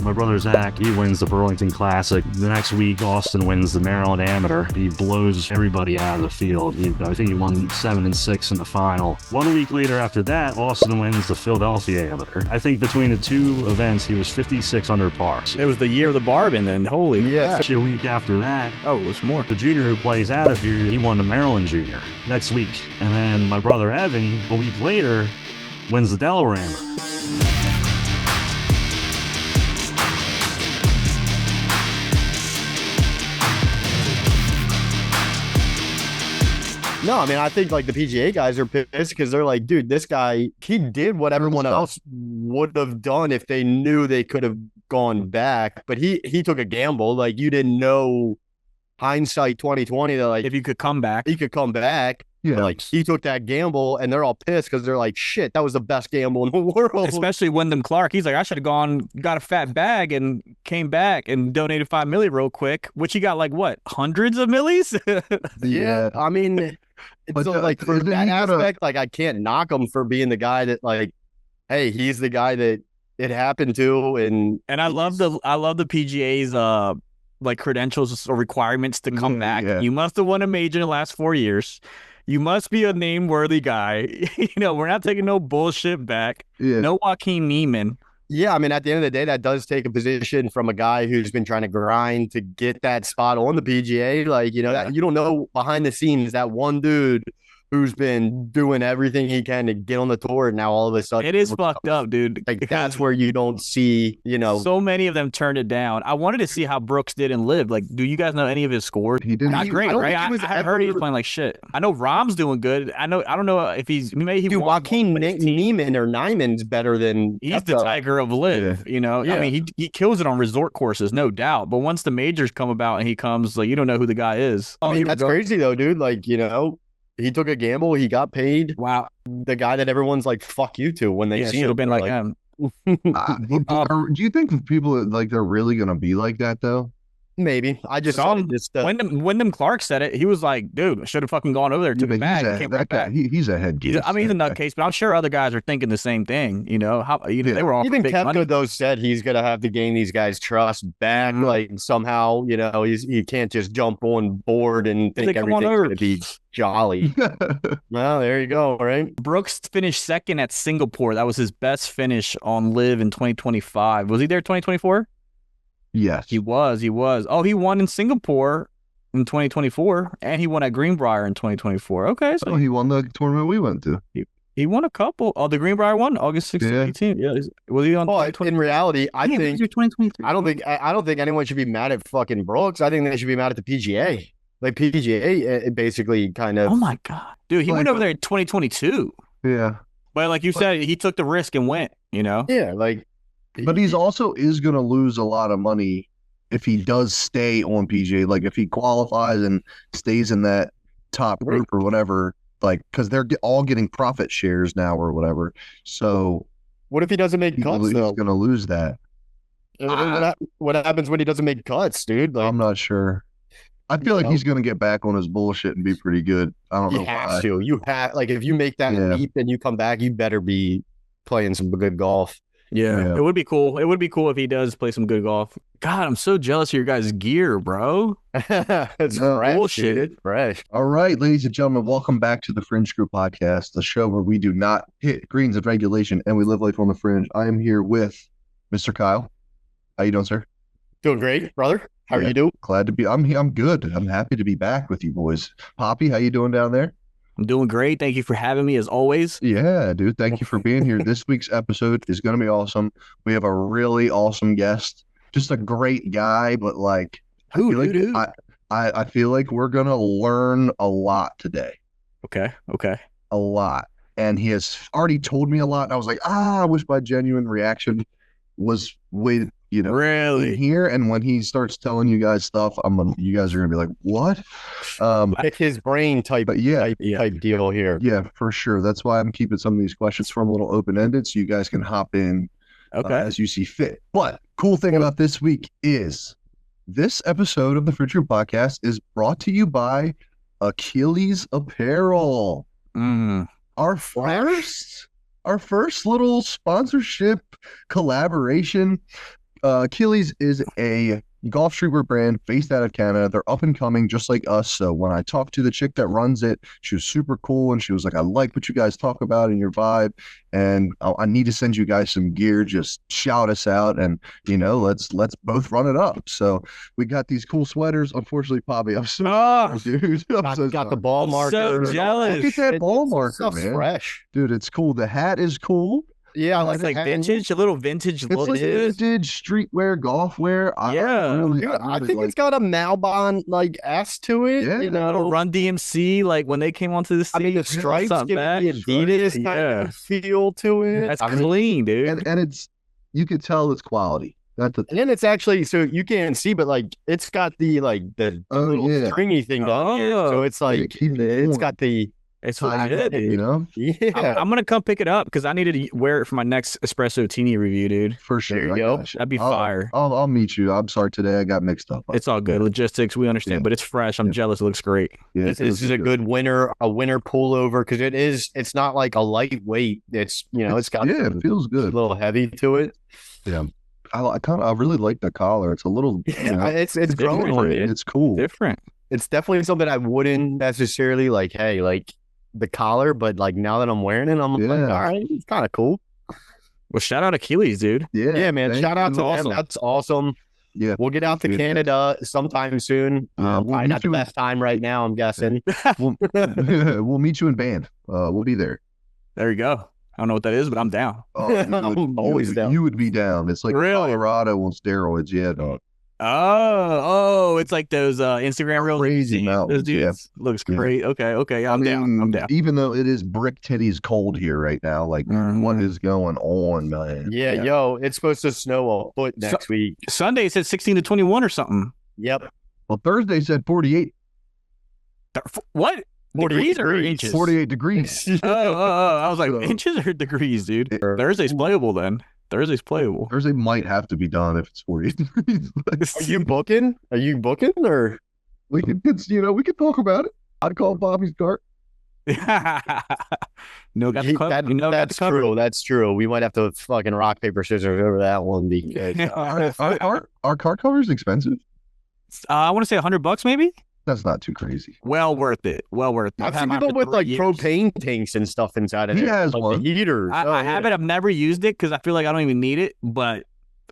My brother Zach, he wins the Burlington Classic. The next week, Austin wins the Maryland Amateur. He blows everybody out of the field. I think he won 7 and 6 in the final. 1 week later after that, Austin wins the Philadelphia Amateur. I think between the two events, he was 56 under par. It was the year of the Barbin then. Holy yeah. Actually, a week after that, oh, it was more. The junior who plays out of here, he won the Maryland Junior next week. And then my brother Evan, a week later, wins the Delaware Amateur. No, I mean, I think like the PGA guys are pissed because they're like, dude, this guy, he did what everyone else would have done if they knew they could have gone back. But he took a gamble. Like, you didn't know, hindsight 2020, that like, if you could come back, he could come back. Yeah, but, like, he took that gamble, and they're all pissed because they're like, shit, that was the best gamble in the world. Especially Wyndham Clark. He's like, I should have gone, got a fat bag, and came back and donated $5 million real quick, which he got like what, hundreds of millies? Yeah, I mean, it's so, like, for that aspect, like, I can't knock him for being the guy that, like, hey, he's the guy that it happened to, and I love the PGA's like credentials or requirements to come back. Yeah. You must have won a major in the last 4 years. You must be a name-worthy guy. You know, we're not taking no bullshit back. Yeah. No Joaquin Neiman. Yeah, I mean, at the end of the day, that does take a position from a guy who's been trying to grind to get that spot on the PGA. Like, you know, that, you don't know behind the scenes, that one dude who's been doing everything he can to get on the tour, and now all of a sudden it is fucked up, dude. Like, that's where you don't see, you know, so many of them turned it down. I wanted to see how Brooks did and lived. Like, do you guys know any of his scores? He didn't. Not great, right? I heard he was playing like shit. I know Rahm's doing good. I don't know if he's maybe dude, Joaquin Neiman's better than he's the Tiger of Live. Yeah. You know, yeah. I mean, he kills it on resort courses, no doubt. But once the majors come about and he comes, like, you don't know who the guy is. I mean, that's crazy though, dude. Like, you know, he took a gamble. He got paid. Wow. The guy that everyone's like, fuck you to when they see him. Been like him. Do you think people like they're really going to be like that though? Maybe. I just Wyndham Clark said it. He was like, dude, should have fucking gone over there, took it back. He's a head case. I mean, he's a nutcase, but I'm sure other guys are thinking the same thing. You know, they were all even big Keopka money. Though said he's gonna have to gain these guys' trust back. Like, somehow, you know, he can't just jump on board and think everything's gonna be jolly. Well, there you go. Right. Brooks finished second at Singapore. That was his best finish on Live in 2025. Was he there 2024? Yes, he was. Oh, he won in Singapore in 2024, and he won at Greenbrier in 2024. Okay, so he won the tournament we went to. He won a couple. Oh, the Greenbrier one, August 16th. 18th. Yeah, was he on? Well, in reality, I think 2023. I don't think anyone should be mad at fucking Brooks. I think they should be mad at the PGA. Like, PGA, it basically kind of. Oh my god, dude, he went over there in 2022. Yeah, but like you said, he took the risk and went. You know. Yeah, like. But he's also is going to lose a lot of money if he does stay on PGA. Like, if he qualifies and stays in that top group or whatever, like, because they're all getting profit shares now or whatever. So what if he doesn't make cuts? He's going to lose that. What happens when he doesn't make cuts, dude? Like, I'm not sure. I feel like he's going to get back on his bullshit and be pretty good. I don't know why. You have like, if you make that leap and you come back, you better be playing some good golf. Yeah, it would be cool. It would be cool if he does play some good golf. God, I'm so jealous of your guys' gear, bro. It's bullshit. Fresh. All right, ladies and gentlemen, welcome back to the Fringe Crew Podcast, the show where we do not hit greens of regulation and we live life on the fringe. I am here with Mr. Kyle. How you doing, sir? Doing great, brother. How are you doing? Glad to be. I'm good. I'm happy to be back with you boys. Poppy, how you doing down there? I'm doing great. Thank you for having me as always. Yeah, dude. Thank you for being here. This week's episode is going to be awesome. We have a really awesome guest. Just a great guy, but like, I feel like we're going to learn a lot today. Okay. A lot. And he has already told me a lot. And I was like, I wish my genuine reaction was with, you know, really here. And when he starts telling you guys stuff, you guys are gonna be like, what? Pick his brain type deal here. Yeah, for sure. That's why I'm keeping some of these questions from a little open-ended so you guys can hop in as you see fit. But cool thing about this week is this episode of the Fringe Crew Podcast is brought to you by ACHILIZ Apparel. Our first little sponsorship collaboration. ACHILIZ is a golf streetwear brand based out of Canada. They're up and coming just like us. So when I talked to the chick that runs it, she was super cool and she was like, I like what you guys talk about and your vibe. And I need to send you guys some gear. Just shout us out and let's both run it up. So we got these cool sweaters. Unfortunately, Poppy, I'm so dude. Got the ball marker. So jealous. Look at that ball marker, man. Fresh. Dude, it's cool. The hat is cool. Yeah, It's like vintage, a little vintage It's look. like vintage streetwear, golf wear. I think it's got a Malbon S to it. Yeah. Little Run DMC, like when they came onto the scene. I mean, the stripes give back. the Adidas kind of feel to it. That's clean, dude. And it's, you could tell it's quality. And then it's actually, so you can't see, but it's got the little stringy thing down here. So it's like it's got the. It's legit, dude. Yeah. I'm gonna come pick it up because I needed to wear it for my next Espresso Tini review, dude. For sure. There you go. That'd be fire. I'll meet you. I'm sorry today I got mixed up. It's all good. Logistics, we understand, but it's fresh. I'm jealous. It looks great. Yeah, This is a good winter pullover because it's not like a lightweight. It's it's got it feels good. A little heavy to it. Yeah. I really like the collar. It's a little it's growing on it. It's cool. Different. It's definitely something I wouldn't necessarily the collar, but now that I'm wearing it, I'm like, all right, it's kind of cool. Well, shout out ACHILIZ, dude. Yeah, man. Shout out to them. That's awesome. Yeah. We'll get out to Canada sometime soon. Probably not the best time right now, I'm guessing. We'll meet you in Band. We'll be there. There you go. I don't know what that is, but I'm down. I'm always down. You would be down. It's like Colorado on steroids. Yeah, dog. Oh, it's like those Instagram reels. Crazy mountains. Those dudes looks great. Okay. I'm down. I'm down. Even though it is brick titties cold here right now, what is going on, man? Yeah, yo, it's supposed to snow a foot next week. Sunday said 16 to 21 or something. Yep. Well, Thursday said 48. What? Degrees or inches? 48 degrees. I was like, inches or degrees, dude? Thursday's playable then. Thursday's playable. Thursday might have to be done if it's 48 degrees. Are you booking? Or we could talk about it. I'd call Bobby's cart. That's true. That's true. We might have to fucking rock, paper, scissors over that one because are car covers expensive? I want to say $100 maybe. That's not too crazy. Well worth it. I've seen people with propane tanks and stuff inside of it. He has one. The heaters. I have it. I've never used it because I feel like I don't even need it, but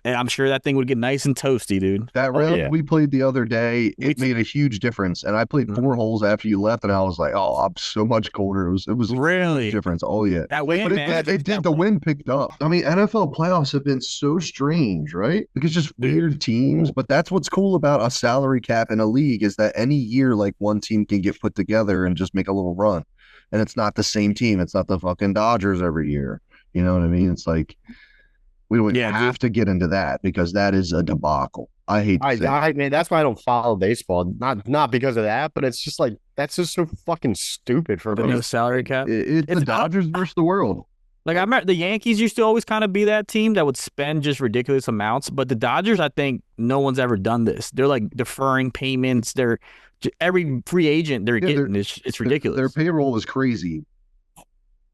I'm sure that thing would get nice and toasty, dude. That round we played the other day, it made a huge difference. And I played 4 holes after you left, and I was like, "Oh, I'm so much colder." It was really a difference. Oh yeah, that way, man. It did. The wind picked up. I mean, NFL playoffs have been so strange, right? Because just weird teams. But that's what's cool about a salary cap in a league is that any year, one team can get put together and just make a little run, and it's not the same team. It's not the fucking Dodgers every year. You know what I mean? It's like. We don't have to get into that because that is a debacle. I hate I mean, that's why I don't follow baseball. Not because of that, but it's just that's just so fucking stupid for me. No salary cap. It's the Dodgers versus the world. I remember the Yankees used to always kind of be that team that would spend just ridiculous amounts, but the Dodgers, I think no one's ever done this. They're deferring payments. They're every free agent getting. It's ridiculous. Their payroll is crazy.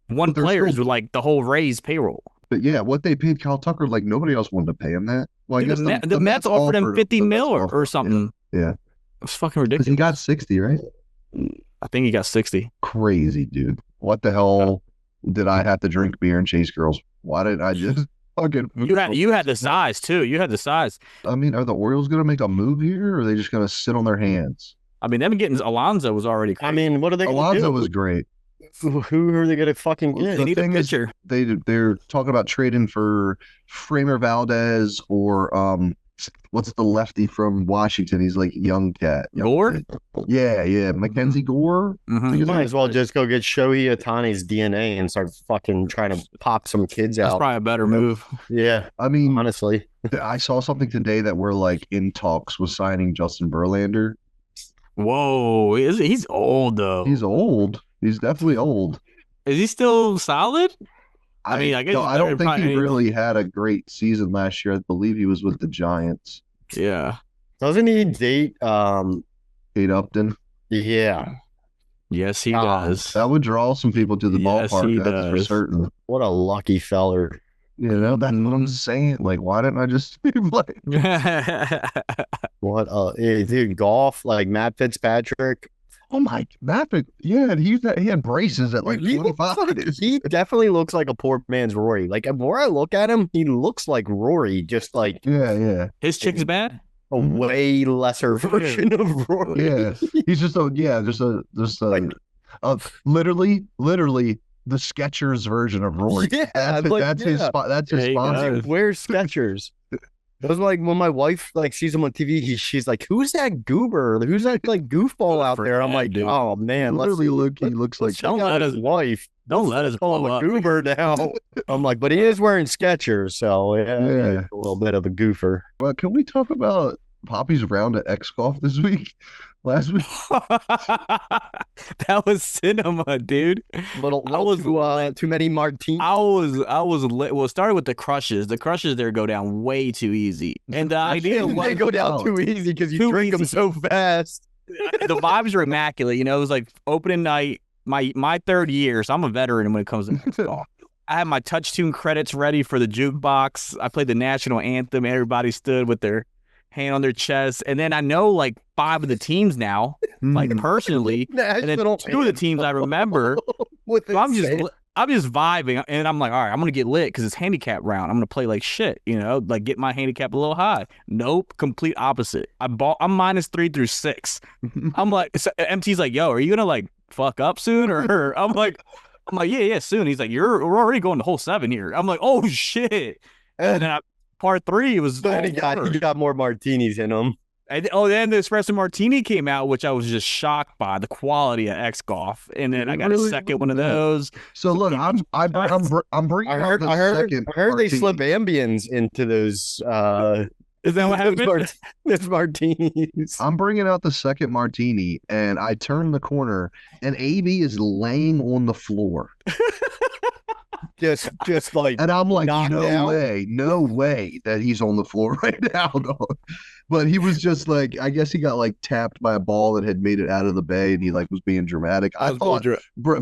One player is the whole Rays payroll. But yeah, what they paid Kyle Tucker, nobody else wanted to pay him that. Well, Dude, I guess the Mets offered him $50 million or something. Yeah. It's fucking ridiculous. He got 60, right? I think he got 60. Crazy, dude. What the hell did I have to drink beer and chase girls? Why did I just fucking... You had the size, too. You had the size. I mean, are the Orioles going to make a move here, or are they just going to sit on their hands? I mean, them getting Alonso was already crazy. I mean, what are they going to do? Alonso was great. Who are they going to fucking get? They need a pitcher. They're talking about trading for Framer Valdez or what's the lefty from Washington? He's young cat. Gore? Yeah. Mackenzie Gore. Mm-hmm. You might as well just go get Shohei Ohtani's DNA and start fucking trying to pop some kids out. That's probably a better move. Yeah. I mean, honestly. I saw something today that we're in talks with signing Justin Verlander. Whoa. He's old, though. He's old. He's definitely old. Is he still solid? I mean, I guess I don't think he really had a great season last year. I believe he was with the Giants. Yeah. Doesn't he date Kate Upton? Yeah. Yes, he does. That would draw some people to the ballpark. He that's does. for certain. What a lucky feller. You know, that's what I'm saying. Like, why didn't I just like? What? Dude, golf like Matt Fitzpatrick. Oh my, Mappick. Yeah, he had braces at like He 25. he definitely looks like a poor man's Rory. Like the more I look at him, he looks like Rory, just like Yeah. His chick's bad. a way lesser version of Rory. Yeah. He's just Like- literally the Skechers version of Rory. Yeah, That's, like, that's his yeah. spot. That's his There you sponsor. go. Where's Skechers? It was like when my wife like sees him on TV, she's like, "Who's that goober? Who's that like goofball out there?" I'm like, Dude. "Oh man, Literally, he looks like Don't check out let his us- wife. Don't let us Call him blow a up. goober now." I'm like, but he is wearing Skechers, so yeah, Yeah. he's a little bit of a goofer. Well, can we talk about Poppy's round at X Golf this week? Last week, That was cinema, dude. Little, I was- too many martinis. I was lit. Well, it started with the crushes. The crushes there go down way too easy, and the idea They was go down too easy because you Too drink them easy. so fast. the vibes were immaculate. You know, it was like opening night, my third year, so I'm a veteran when it comes to golf. I had my touch tune credits ready for the jukebox. I played the national anthem. Everybody stood with their hand on their chest, and then I know like 5 of the teams now, like personally, and then National 2 of the teams I remember. with So I'm just vibing, and I'm like, all right, I'm gonna get lit because it's handicap round. I'm gonna play like shit, you know, like get my handicap a little high. Nope, complete opposite. I'm -3 through 6. I'm like, so MT's like, yo, are you gonna like fuck up soon, or I'm like, yeah, soon. He's like, we're already going to hole 7 here. I'm like, oh shit, and then part 3 was Then he got more martinis in him. and, then the espresso martini came out, which I was just shocked by the quality of X Golf, and then I got a Really? second one of those. so look, I'm bringing I out heard, the I heard, second. I heard they martini. slip Ambiens into those. Is that what happened? Those martinis. I'm bringing out the second martini, and I turn the corner, and AB is laying on the floor, just like and I'm like, knocked no out. way that he's on the floor right now, dog. But he was just like, I guess he got like tapped by a ball that had made it out of the bay, and he like was being dramatic. I thought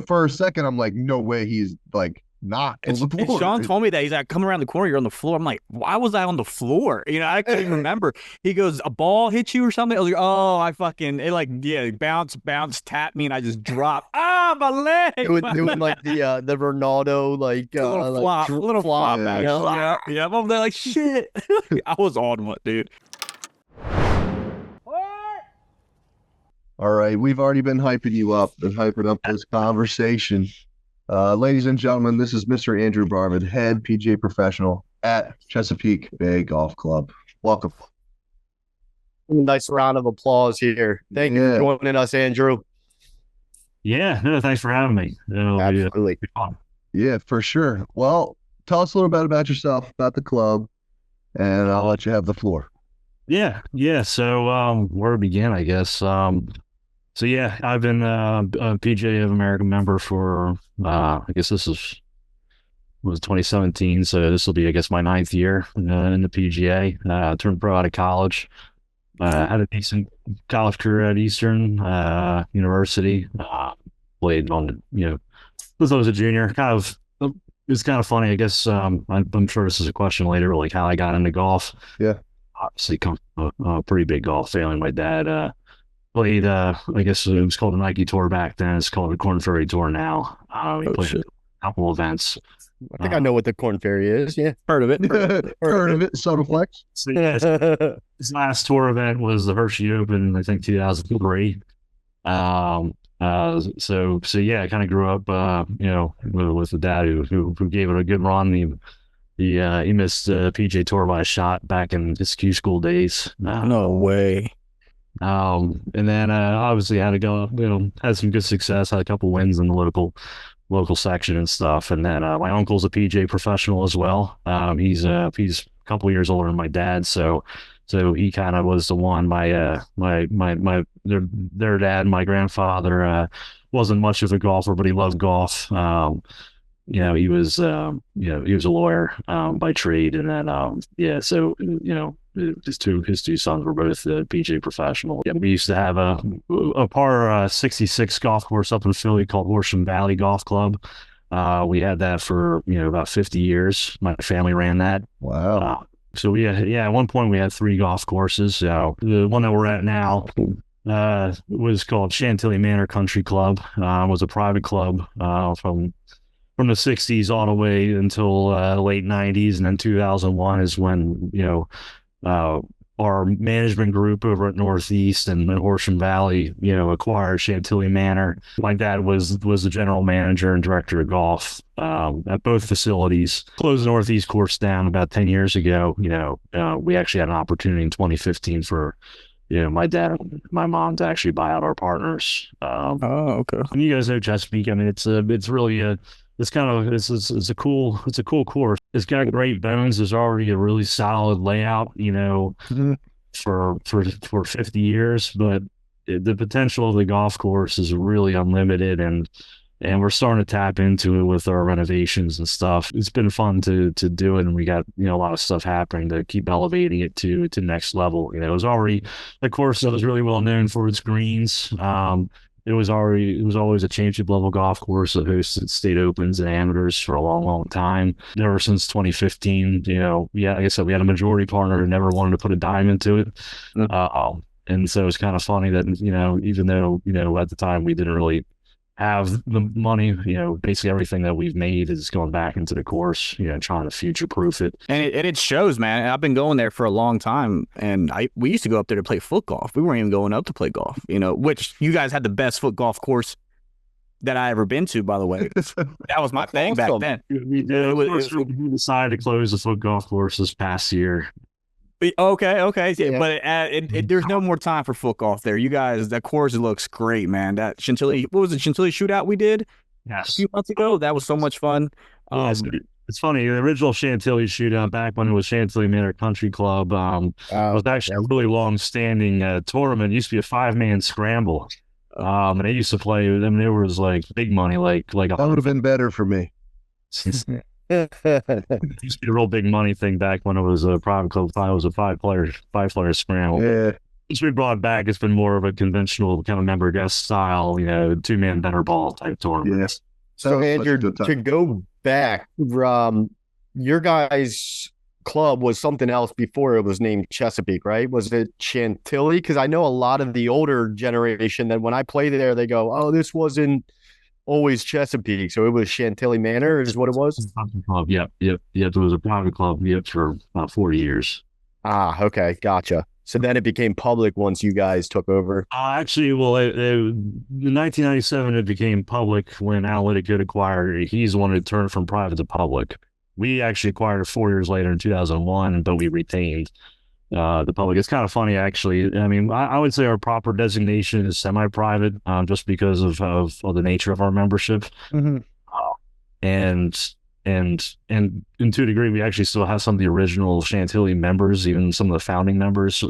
for a second, I'm like, no way, he's like knocked on the And floor. Sean told me that he's like, coming around the corner, you're on the floor. I'm like, why was I on the floor? You know, I couldn't even remember. He goes, a ball hit you or something. I was like, oh, I fucking it like bounce, tapped me, and I just dropped. Ah, my leg. doing like the Ronaldo like A little flop, flop. Yeah. You know? Yeah. I'm there like shit. I was on one, dude. All right, we've already been hyping you up and hyping up this conversation. Ladies and gentlemen, this is Mr. Andrew Barbin, head PGA professional at Chesapeake Bay Golf Club. Welcome. Nice round of applause here. Thank you for joining us, Andrew. Yeah, no, thanks for having me. It'll Absolutely. be fun. Yeah, for sure. Well, tell us a little bit about yourself, about the club, and I'll let you have the floor. Yeah. So where to begin, I guess. So yeah, I've been a PGA of America member for I guess this was 2017, so this will be, I guess, my 9th year in the PGA. Turned pro out of college. Had a decent college career at Eastern University. Played on since I was a junior. It's kind of funny, I guess. I'm sure this is a question later, like how I got into golf. Yeah. Obviously, come from a pretty big golf family. My dad played, I guess it was called a Nike Tour back then. It's called a Corn Ferry Tour now. He played a couple events. I think I know what the Corn Ferry is. Yeah. Heard of it. Heard of it, Sodaflex. So, yeah, his last tour event was the Hershey Open, I think 2003. So yeah, I kind of grew up, with a dad who gave it a good run. He missed the PGA Tour by a shot back in his Q school days. No way. And then obviously had to go, had some good success, had a couple wins in the local section and stuff. And then my uncle's a PGA professional as well. He's a couple years older than my dad, so he kind of was the one. Their dad, my grandfather, wasn't much of a golfer, but he loved golf. He was a lawyer by trade, and then so his two sons were both PGA professional. Yeah, we used to have a par 66 golf course up in Philly called Horsham Valley Golf Club. We had that for about 50 years. My family ran that. Wow. So at one point we had 3 golf courses. So the one that we're at now was called Chantilly Manor Country Club. Was a private club from the 60s all the way until the late 90s, and then 2001 is when our management group over at Northeast and Horsham Valley acquired Chantilly Manor. My dad was the general manager and director of golf at both facilities. Closed the Northeast course down about 10 years ago. We actually had an opportunity in 2015 for my dad and my mom to actually buy out our partners. Okay. And you guys know Chesapeake. I mean, it's really it's a cool course. It's got great bones. There's already a really solid layout, for 50 years, but the potential of the golf course is really unlimited, and we're starting to tap into it with our renovations and stuff. It's been fun to do it, and we got a lot of stuff happening to keep elevating it to next level. It was already a course that was really well known for its greens. It was always a championship level golf course that hosted state opens and amateurs for a long time. Ever since 2015, like I said, we had a majority partner who never wanted to put a dime into it. And so it's kind of funny that, even though, at the time we didn't really have the money, basically everything that we've made is going back into the course, trying to future proof it. And it shows, man. I've been going there for a long time, and we used to go up there to play foot golf. We weren't even going up to play golf, which you guys had the best foot golf course that I ever been to, by the way. That was my thing back then. We decided to close the foot golf course this past year. Okay. Yeah. But there's no more time for foot golf there. You guys, that course looks great, man. That Chantilly, what was the Chantilly shootout we did a few months ago? That was so much fun. It's funny. The original Chantilly shootout back when it was Chantilly Manor Country Club was actually a really long-standing tournament. It used to be a 5-man scramble. And they used to play. I mean, there was like big money, like that would have been better for me. It used to be a real big money thing back when it was a private club. It was a five-player scramble. Yeah. Since we brought it back, it's been more of a conventional kind of member guest style, 2-man better ball type tournament. Yes. So Andrew, to go back, your guys' club was something else before it was named Chesapeake, right? Was it Chantilly? Because I know a lot of the older generation that when I play there, they go, "Oh, this wasn't always Chesapeake, so it was Chantilly Manor," is what it was. Club, yep. It was a private club, for about 40 years. Okay, gotcha. So then it became public once you guys took over. Actually, in 1997 it became public when Analytic acquired it. He's the one who turned from private to public. We actually acquired it 4 years later in 2001, but we retained the public. It's kind of funny, actually. I mean, I would say our proper designation is semi-private, just because of the nature of our membership. Mm-hmm. And to a degree, we actually still have some of the original Chantilly members, even some of the founding members,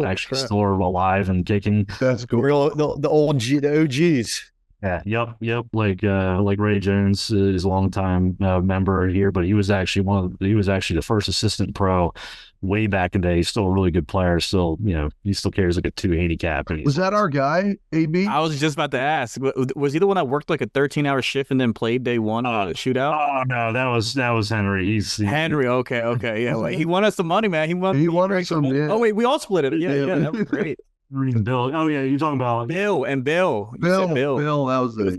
actually still are alive and kicking. That's cool. The OGs. Yeah, yep. Like Ray Jones is a longtime member here, but he was actually the first assistant pro way back in the day. He's still a really good player. Still, he still carries like a 2 handicap. And was that our guy, AB? I was just about to ask. Was he the one that worked like a 13-hour shift and then played day one shootout? Oh no, that was Henry. Henry. Okay, yeah. Well, he won us some money, man. He won us some. Yeah. Oh wait, we all split it. Yeah, that was great. Bill. Oh yeah, you're talking about Bill. Bill, that was it.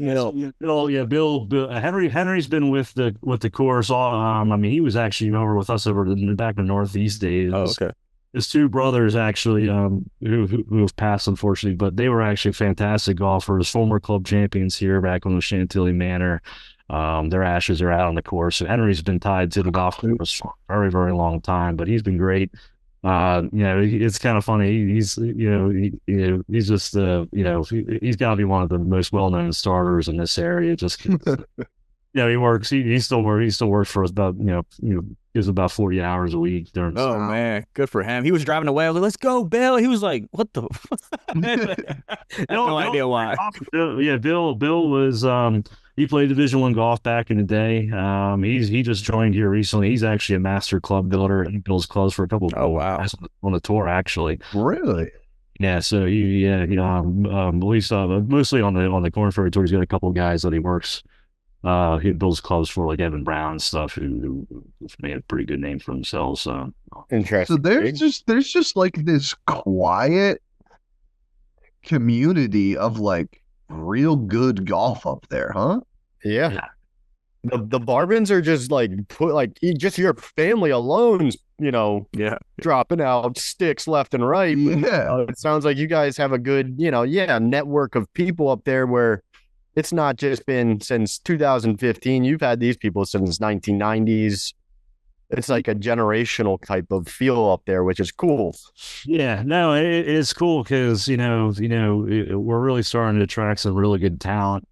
Bill. Henry's been with the course all. I mean, he was actually over with us back in the Northeast days. Oh, okay. His 2 brothers actually, who have passed unfortunately, but they were actually fantastic golfers, former club champions here back when it was Chantilly Manor. Their ashes are out on the course. So Henry's been tied to the golf course for a very, very long time, but he's been great. It's kind of funny. He's he's just he's got to be one of the most well-known starters in this area. Just he works. He still works for us about gives about 40 hours a week. Man, good for him. He was driving away. I was like, "Let's go, Bill." He was like, "What the?" No idea why. Bill was he played Division I golf back in the day. He just joined here recently. He's actually a master club builder. He builds clubs for a couple of guys on the tour, actually. Really? Yeah. So at least mostly on the Corn Ferry tour, he's got a couple of guys that he works He builds clubs for like Evan Brown and stuff, who've made a pretty good name for themselves. Interesting. So there's just like this quiet community of like real good golf up there, huh? Yeah. The Barbins are just like just your family alone's, dropping out sticks left and right. Yeah. It sounds like you guys have a good, network of people up there where it's not just been since 2015. You've had these people since 1990s. It's like a generational type of feel up there, which is cool. Yeah, no, it's cool because we're really starting to attract some really good talent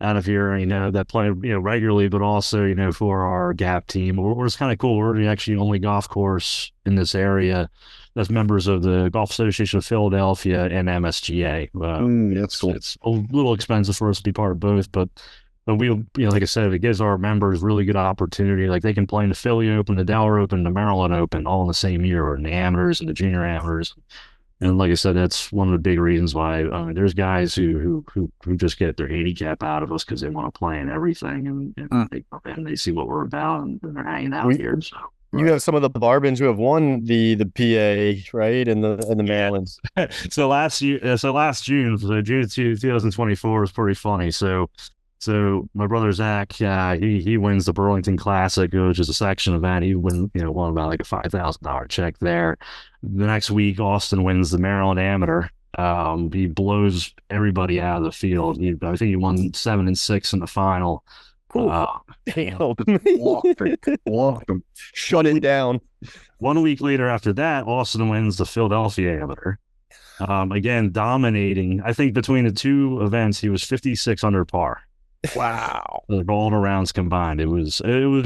out of here, that play regularly, but also for our Gap team. It's kind of cool. We're the actually only golf course in this area that's members of the Golf Association of Philadelphia and MSGA. That's cool. It's a little expensive for us to be part of both, but we, like I said, it gives our members really good opportunity. Like they can play in the Philly Open, the Delaware Open, the Maryland Open, all in the same year, or in the amateurs and the junior amateurs. And like I said, that's one of the big reasons why there's guys who just get their handicap out of us because they want to play in everything, and they see what we're about, and they're hanging out here. So. You have some of the Barbins who have won the PA, right, and the Marylands. So last June, June 2024 was pretty funny. So my brother Zach, he wins the Burlington Classic, which is a section event. He won about like a $5,000 check there. The next week, Austin wins the Maryland Amateur. He blows everybody out of the field. I think he won 7 and 6 in the final. Damn. Walked him. Shut it down. 1 week later after that, Austin wins the Philadelphia Amateur. Again, dominating. I think between the two events, he was 56 under par. Wow. The all rounds combined. It was over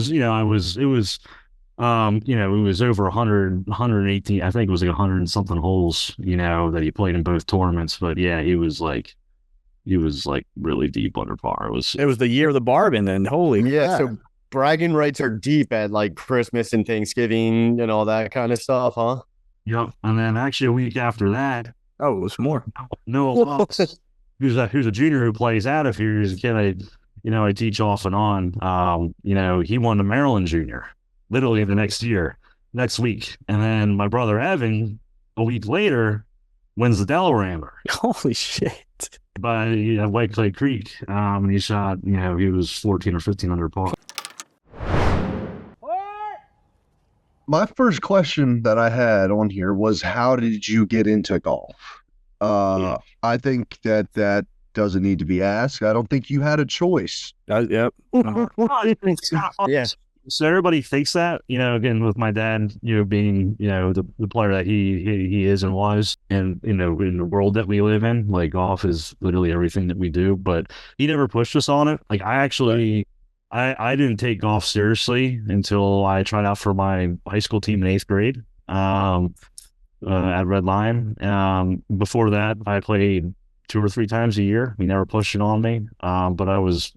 100, 118. I think it was like 100 and something holes, that he played in both tournaments. But yeah, he was like really deep under par. It was the year of the Barbin then. Holy yeah. crap. So bragging rights are deep at like Christmas and Thanksgiving and all that kind of stuff, huh? Yep. And then actually a week after that, it was more. Noah who's a junior who plays out of here. He's a kid I teach off and on. He won the Maryland Junior literally the next week. And then my brother Evan, a week later, wins the Delaware Amateur. Holy shit. By White Clay Creek. And he shot, he was 14 or 15 under par. My first question that I had on here was, how did you get into golf? I think that doesn't need to be asked. I don't think you had a choice. Yep. Yeah. So everybody thinks that, again, with my dad, being, the player that he is and was, and, in the world that we live in, like golf is literally everything that we do, but he never pushed us on it. Like I didn't take golf seriously until I tried out for my high school team in 8th grade. At Red Lion. Before that, I played 2 or 3 times a year. He never pushed it on me, but I was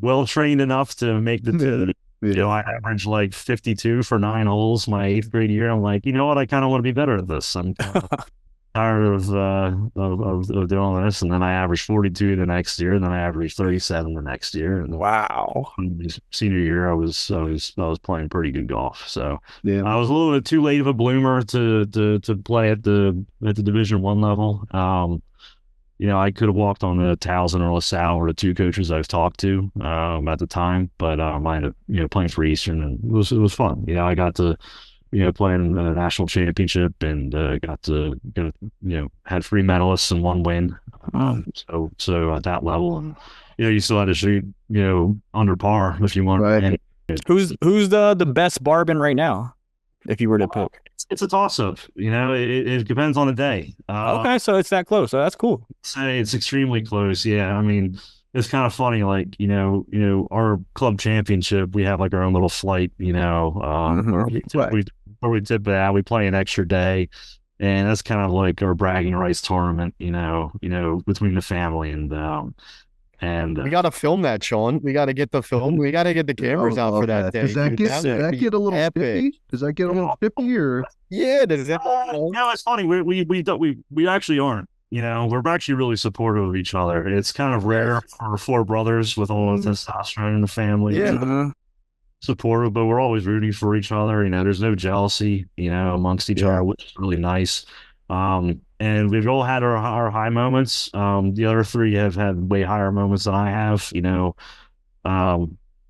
well trained enough to make the team. I averaged like 52 for 9 holes my 8th grade year. I'm like, you know what? I kind of want to be better at this. I'm tired of doing this. And then I averaged 42 the next year, and then I averaged 37 the next year. And wow. Senior year, I was playing pretty good golf. So yeah, I was a little bit too late of a bloomer to play at the Division I level. I could have walked on the Towson or LaSalle or the 2 coaches I've talked to at the time, but I ended up playing for Eastern, and it was fun. I got to play in a national championship, and got to had 3 medalists and 1 win. So at that level, and you still had to shoot under par if you want. Right. And, who's the best Barbin right now, if you were to pick? It's a toss-up. It depends on the day. Okay, so it's that close. So that's cool. Say it's extremely close. Yeah, I mean, it's kind of funny. Like our club championship, we have like our own little flight. Where we tip it out. We play an extra day, and that's kind of like our bragging rights tournament. Between the family and we got to film that, Sean. We got to get the film. We got to get the cameras out for that day. Does that get a little spiffy? Does that get a little spiffy, or yeah? Does that? It's funny. We actually aren't. we're actually really supportive of each other. It's kind of rare for four brothers with all the testosterone in the family. Yeah. Supportive, but we're always rooting for each other. There's no jealousy, amongst each other, which is really nice. And we've all had our high moments. The other three have had way higher moments than I have,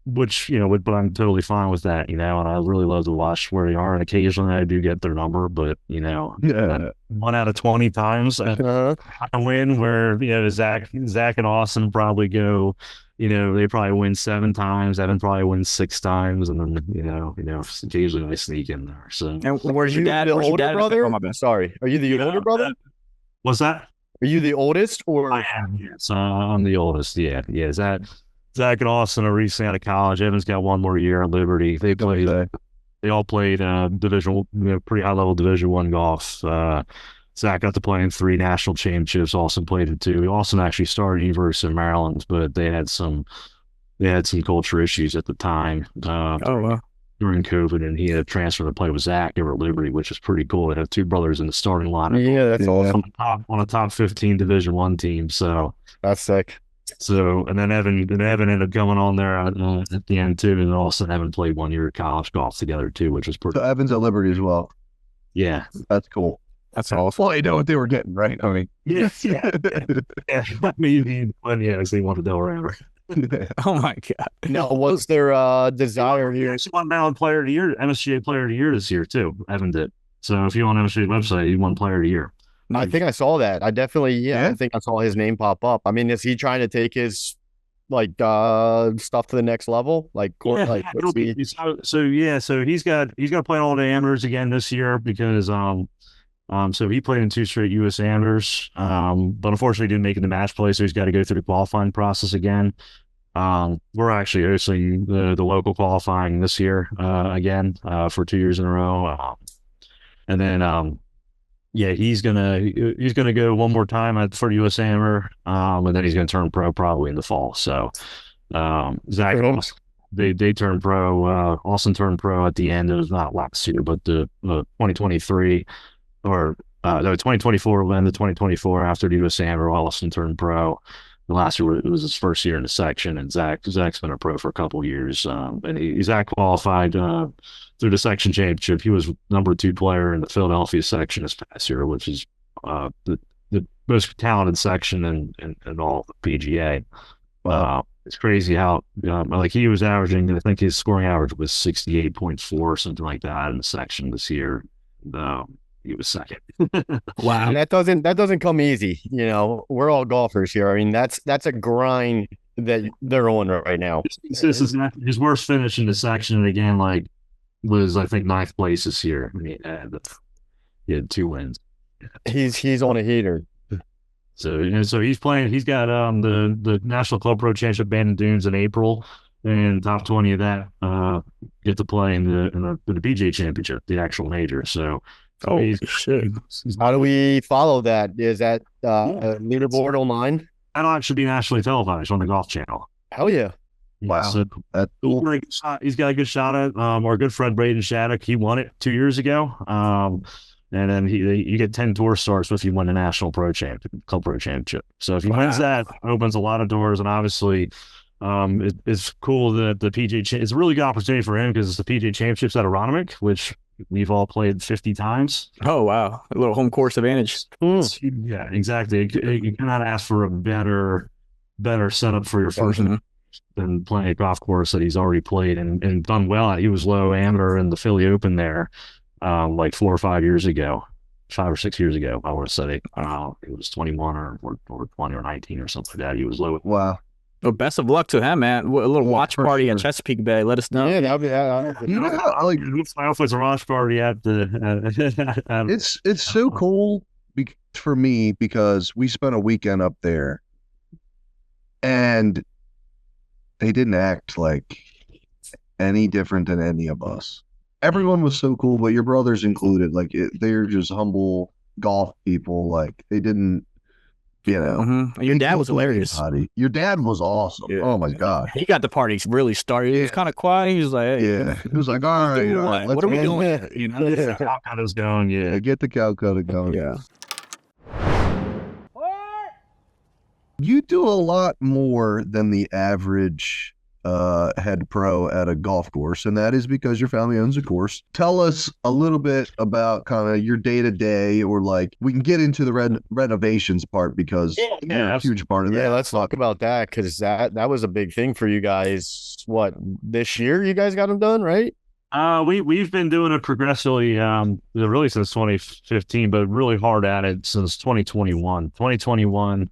which, but I'm totally fine with that, and I really love to watch where they are. And occasionally I do get their number, but, 1 out of 20 times I win where, Zach and Austin probably go, they probably win 7 times. Evan probably wins 6 times. And then, occasionally I sneak in there. So, and where's your dad? The Where's your older dad? brother? Oh, my bad. Sorry. Are you the older brother? What's that? Are you the oldest or? I am, yes. I'm the oldest. Yeah. Yeah. Zach and Austin are recently out of college. Evan's got 1 more year at Liberty. They all played division, pretty high level Division I golf. Zach got to play in 3 national championships. Austin played in 2. Austin actually started at University of Maryland, but they had some culture issues at the time. During COVID, and he had transferred to play with Zach over at Liberty, which is pretty cool. They have 2 brothers in the starting lineup. Yeah, that's awesome. On a top 15 Division I team. So that's sick. So, and then Evan ended up coming on there at the end too, and Austin and Evan played 1 year of college golf together too, which was pretty. So Evan's at Liberty as well. Yeah, that's cool. That's awesome. Well, you know what they were getting, right? I mean, yeah. Maybe when they wanted to go around. Oh my God! Now, what's their desire here? He won Maryland Player of the Year, MSGA Player of the Year this year too. Evan did. So if you on MSGA website, he won Player of the Year. I think I saw that. I definitely, I think I saw his name pop up. I mean, is he trying to take his stuff to the next level? So he's got to play all the amateurs again this year because so he played in 2 straight U.S. amateurs, but unfortunately didn't make it to match play, so he's got to go through the qualifying process again. We're actually hosting the local qualifying this year again for 2 years in a row, and then he's gonna go 1 more time for the U.S. Amateur, and then he's gonna turn pro probably in the fall. So Zach, they turned pro. Austin turned pro at the end of not last year, but the 2023 or no 2024 when the 2024 after the U.S. Amateur, Austin turned pro. The last year it was his first year in the section, and Zach's been a pro for a couple of years, and Zach qualified through the section championship. He was number 2 player in the Philadelphia section this past year, which is the most talented section in all the PGA. It's crazy how he was averaging. I think his scoring average was 68.4, something like that, in the section this year. He was second. Wow, and that doesn't come easy. We're all golfers here. I mean, that's a grind that they're on right now. This is not his worst finish in the section, and again, was I think 9th place this year. I mean, he had 2 wins. He's on a heater. So he's playing. He's got the National Club Pro Championship Bandon Dunes in April, and top 20 of that get to play in the PGA Championship, the actual major. So. Oh, shit. How do we follow that? Is that a leaderboard online? That'll actually be nationally televised on the Golf Channel. Hell yeah. Wow. So that's cool. He's got a good shot at our good friend Braden Shattuck. He won it 2 years ago. And then you get 10 tour starts if you win a national club pro championship. So if he wins that, it opens a lot of doors. And obviously, it's cool that the PGA it's a really good opportunity for him because it's the PGA Championships at Aronimink, which we've all played 50 times. Oh, wow. A little home course advantage. Yeah, exactly. You cannot ask for a better setup for your first than playing a golf course that he's already played and done well at. He was low amateur in the Philly Open there 4 or 5 years ago. 5 or 6 years ago, I want to say. It was 21 or 20 or 19 or something like that. He was low. Wow. Well, best of luck to him, man. A little watch party at Chesapeake Bay. Let us know. Yeah, that'll be. I like it's a watch party at the. It's so cool for me because we spent a weekend up there, and they didn't act like any different than any of us. Everyone was so cool, but your brothers included. They're just humble golf people. They didn't. Your dad was hilarious. Your dad was awesome. Yeah. Oh my God. He got the party really started. He was kind of quiet. He was like, hey, he was like, all right, what are we doing? Calcutta's going. Yeah. Get the Calcutta going. Yeah. You do a lot more than the average head pro at a golf course, and that is because your family owns a course. Tell us a little bit about kind of your day to day, or like we can get into the renovations part because you're a huge part of that. Yeah, let's talk about that because that was a big thing for you guys. What, this year you guys got them done, right? We've been doing it progressively, really since 2015, but really hard at it since 2021. 2021,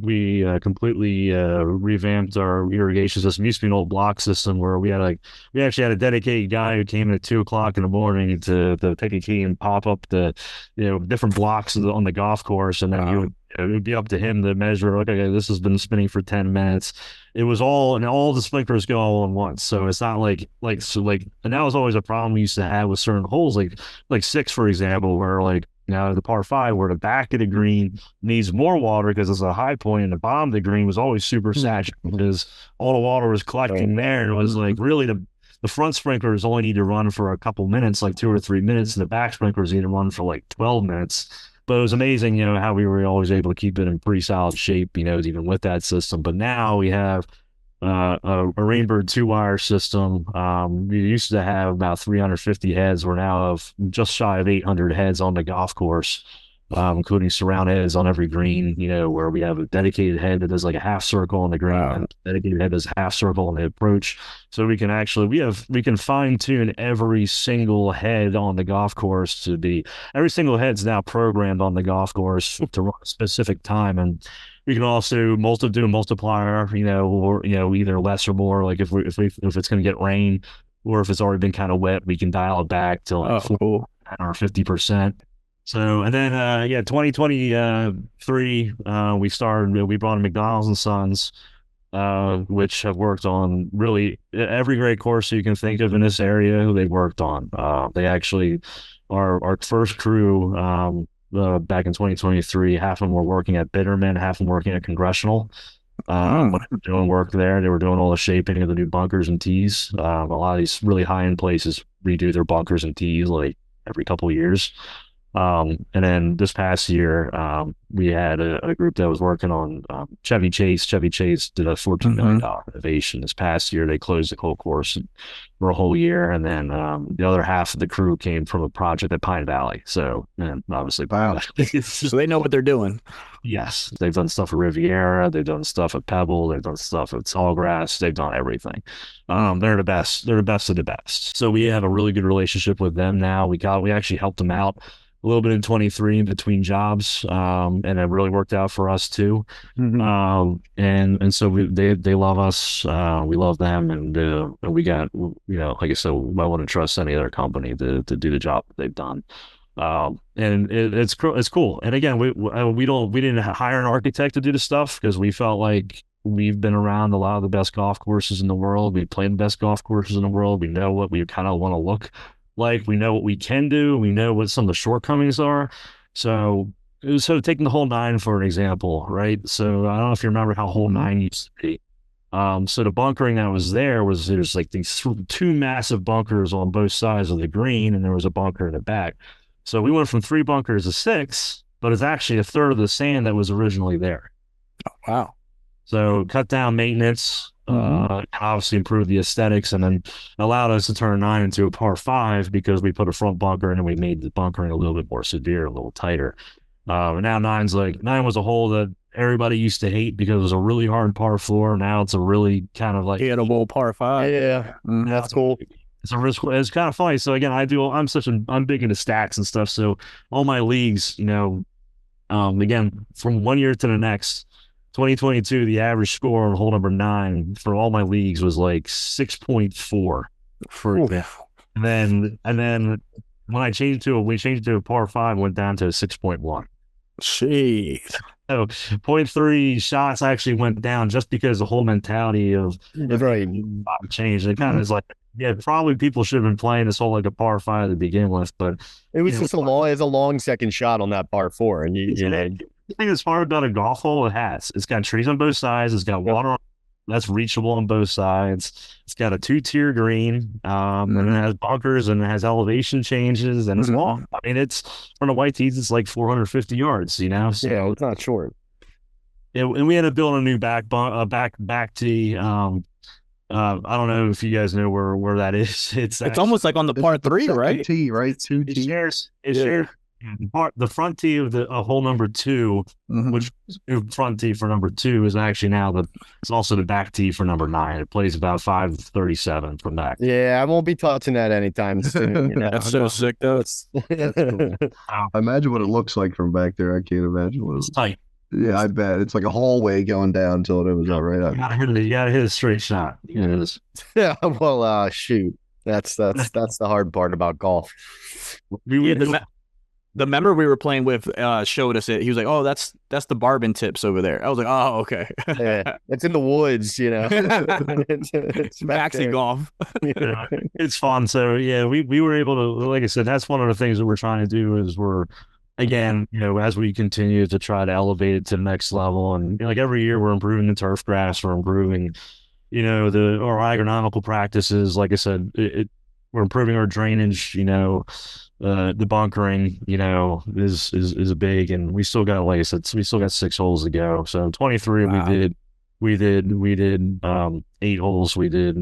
we completely revamped our irrigation system. It used to be an old block system where we actually had a dedicated guy who came in at 2 o'clock in the morning to take a key and pop up the different blocks on the golf course, and then it would be up to him to measure. Okay, this has been spinning for 10 minutes. It was all the sprinklers go all at once, so it's not and that was always a problem we used to have with certain holes, like 6, for example, where now the par 5, where the back of the green needs more water because it's a high point, and the bottom of the green was always super saturated because all the water was collecting there, and it was like really the front sprinklers only need to run for a couple minutes, like 2 or 3 minutes, and the back sprinklers need to run for like 12 minutes. But it was amazing, how we were always able to keep it in pretty solid shape, even with that system. But now we have a Rainbird 2-wire system. We used to have about 350 heads. We're now of just shy of 800 heads on the golf course, including surround heads on every green, where we have a dedicated head that does like a half circle on the green, and a dedicated head does a half circle on the approach. So we can fine tune every single head on the golf course every single head's now programmed on the golf course to run a specific time. And we can also do a multiplier, or either less or more. Like if it's going to get rain, or if it's already been kind of wet, we can dial it back to like 40 or 50%. So, and then 2023, we brought in McDonald's and Sons, which have worked on really every great course you can think of in this area. They worked on. They actually, our first crew, back in 2023, half of them were working at Bitterman, half of them working at Congressional. Doing work there. They were doing all the shaping of the new bunkers and tees. A lot of these really high-end places redo their bunkers and tees like every couple of years. And then this past year, we had a group that was working on Chevy Chase. Chevy Chase did a $14 million renovation. This past year, they closed the whole course for a whole year. And then the other half of the crew came from a project at Pine Valley. So, and obviously, so they know what they're doing. Yes, they've done stuff at Riviera. They've done stuff at Pebble. They've done stuff at Sawgrass. They've done everything. They're the best. They're the best of the best. So we have a really good relationship with them now. We actually helped them out a little bit in 23 in between jobs, and it really worked out for us too. And so they love us, we love them, and we got, like I said, I wouldn't trust any other company to do the job that they've done. And it's cool. And again, we didn't hire an architect to do the stuff because we felt like we've been around a lot of the best golf courses in the world. We play the best golf courses in the world. We know what we kind of want to look like. We know what we can do. We know what some of the shortcomings are. So taking the hole 9 for an example, right? So I don't know if you remember how hole 9 used to be. So the bunkering that was there's like these 2 massive bunkers on both sides of the green, and there was a bunker in the back. So we went from 3 bunkers to 6, but it's actually a third of the sand that was originally there. Oh, wow. So cut down maintenance, obviously improved the aesthetics, and then allowed us to turn 9 into a par 5 because we put a front bunker in and we made the bunkering a little bit more severe, a little tighter. And now 9 was a hole that everybody used to hate because it was a really hard par 4. Now it's a really kind of like hittable par 5. Yeah, that's cool. It's a risk. It's kind of funny. So again, I'm big into stats and stuff. So all my leagues, again, from one year to the next, 2022, the average score on hole number 9 for all my leagues was like 6.4 and then when we changed it to a par 5, went down to a 6.1. Jeez. So 0.3 shots actually went down just because the whole mentality of changed. It kind of is like, yeah, probably people should have been playing this whole like a par 5 to begin with, but it was just a long second shot on that par 4, and you know. The thing that's hard about a golf hole, it's got trees on both sides, it's got water that's reachable on both sides, it's got a 2-tier green, and it has bunkers and it has elevation changes, and it's long. I mean, it's from the white tees, it's like 450 yards, So, yeah, it's not short. and we ended up building a new back tee. I don't know if you guys know where that is. It's almost like on the par three, right? Tee, right? Two It T. shares Yeah. the front tee of the hole number 2, which front tee for number 2 is actually it's also the back tee for number 9. It plays about 537 from back. Yeah, I won't be touching that anytime soon. You know? That's so sick, though. It's Imagine what it looks like from back there. I can't imagine what It's tight. Yeah, I bet it's like a hallway going down until it was all right up. You gotta hit a straight shot. You know, Yeah, well, shoot, that's the hard part about golf. the member we were playing with showed us it. He was like, "Oh, that's the Barbin tips over there." I was like, "Oh, okay." Yeah, it's in the woods, you know. it's back Maxi there. golf. yeah, it's fun. So yeah, we were able to, like I said, that's one of the things that we're trying to do is again, as we continue to try to elevate it to the next level, and like every year we're improving the turf grass, we're improving, our agronomical practices. Like I said, we're improving our drainage. The bunkering, is a big, and we still got, like I said, we still got 6 holes to go. So 23, Wow. we did 8 holes. We did,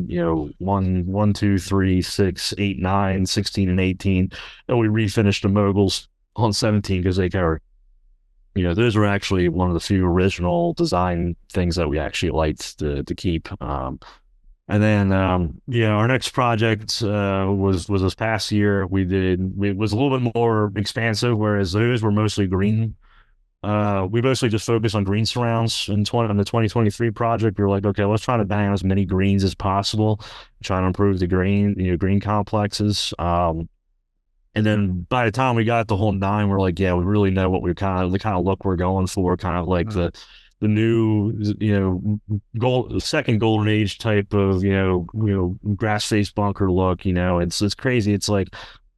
1, 2, 3, 6, 8, 9, 16, and 18, and we refinished the moguls on 17 because they covered. Those were actually one of the few original design things that we actually liked to keep. And then, our next project was this past year. It was a little bit more expansive, whereas those were mostly green. We mostly just focused on green surrounds on the 2023 project. We were like, okay, let's try to bang as many greens as possible, try to improve the green complexes. And then by the time we got the whole 9, we're like, yeah, we really know what the kind of look we're going for, kind of like the new, second golden age type of, grass face bunker look. It's crazy. It's like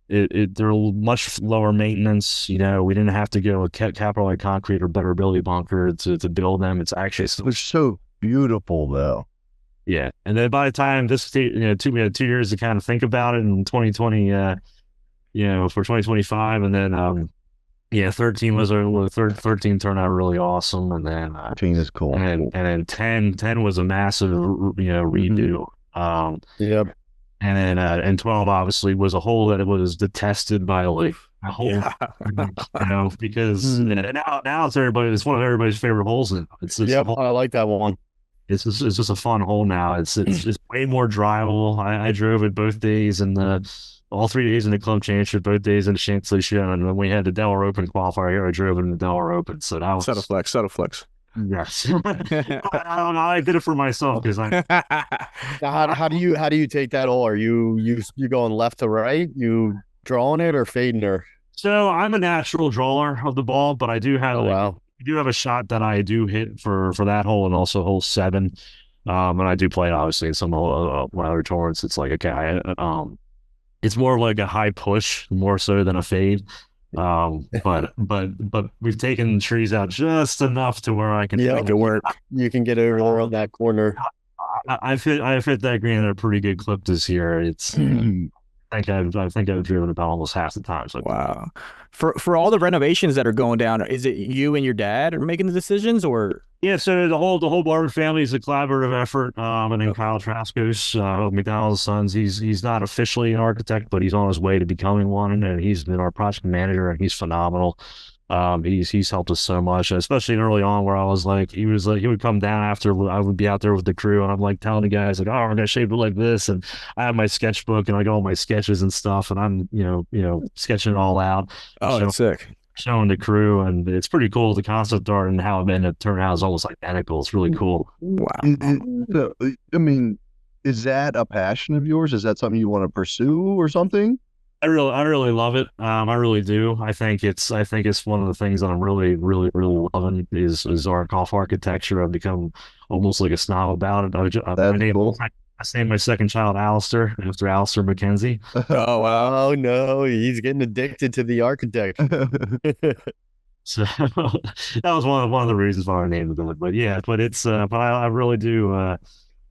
they're much lower maintenance. We didn't have to go with capital like concrete or better ability bunker to build them. It's actually They're so beautiful though. Yeah. And then by the time we had 2 years to kind of think about it in 2020, for 2025, and then 13 was 13 turned out really awesome, and then 13 is cool. and then 10 was a massive redo. Yep. And then and 12 obviously was a hole that it was detested by like a whole, because now it's one of everybody's favorite holes. It's Yep, I like that one. It's just a fun hole now. It's way more drivable. I drove it both days, and all 3 days in the club championship, both days in the Chancellorsville Show, and when we had the Delaware Open qualifier here, I drove it in the Delaware Open. So that was Subtle flex. Yes. I don't know. I did it for myself because Now, how do you take that hole? Are you going left to right? You drawing it or fading her? So I'm a natural drawer of the ball, but I do have I do have a shot that I do hit for that hole and also hole 7. And I do play it obviously in some my other tournaments. It's like okay, it's more like a high push more so than a fade. But we've taken trees out just enough to where I can make it work. You can get over around that corner. I've hit that green at a pretty good clip this year. It's I think I've driven about almost half the time. So wow. For all the renovations that are going down, is it you and your dad are making the decisions, or? Yeah, so the whole Barbin family is a collaborative effort. And then Kyle Traskos, McDonald's sons, he's not officially an architect, but he's on his way to becoming one, and he's been our project manager, and he's phenomenal. He's helped us so much, especially early on where I was like, he would come down after I would be out there with the crew, and I'm like telling the guys like, oh, we're gonna shape it like this, and I have my sketchbook and I got all my sketches and stuff, and I'm sketching it all out. Oh, that's sick. Showing the crew, and it's pretty cool. The concept art and how it ended up turning out is almost identical. It's really cool. Wow. So, I mean, is that a passion of yours? Is that something you want to pursue or something? I really love it. I really do. I think it's one of the things that I'm really loving is our golf architecture. I've become almost like a snob about it. I named my second child Alistair after Alistair McKenzie. Oh wow! Oh no, he's getting addicted to the architect. So that was one of the reasons why I named it. But yeah, but it's but I really do.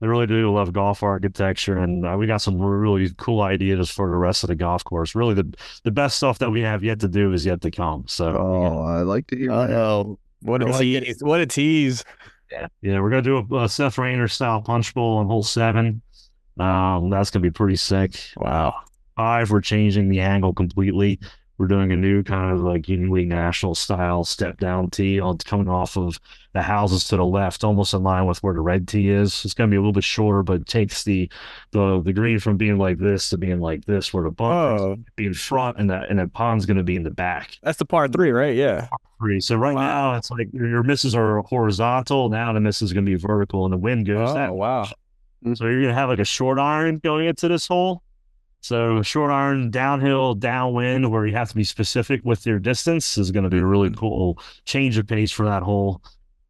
I really do love golf architecture, and we got some really cool ideas for the rest of the golf course. Really, the best stuff that we have yet to do is yet to come. So, I like to hear that. What a I like it. tease! What a tease! Yeah, we're gonna do a Seth Rayner style punch bowl on hole 7. That's gonna be pretty sick. Wow. 5, we're changing the angle completely. We're doing a new kind of like Union League National style step down tee on coming off of the houses to the left, almost in line with where the red tee is. It's gonna be a little bit shorter, but it takes the green from being like this to being like this, where the bunker be in front and the pond's gonna be in the back. That's the par 3, right? Yeah. So right now it's like your misses are horizontal. Now the misses is gonna be vertical, and the wind goes that way. Wow. So you're gonna have like a short iron going into this hole. So short iron downhill, downwind, where you have to be specific with your distance is going to be a really cool change of pace for that hole.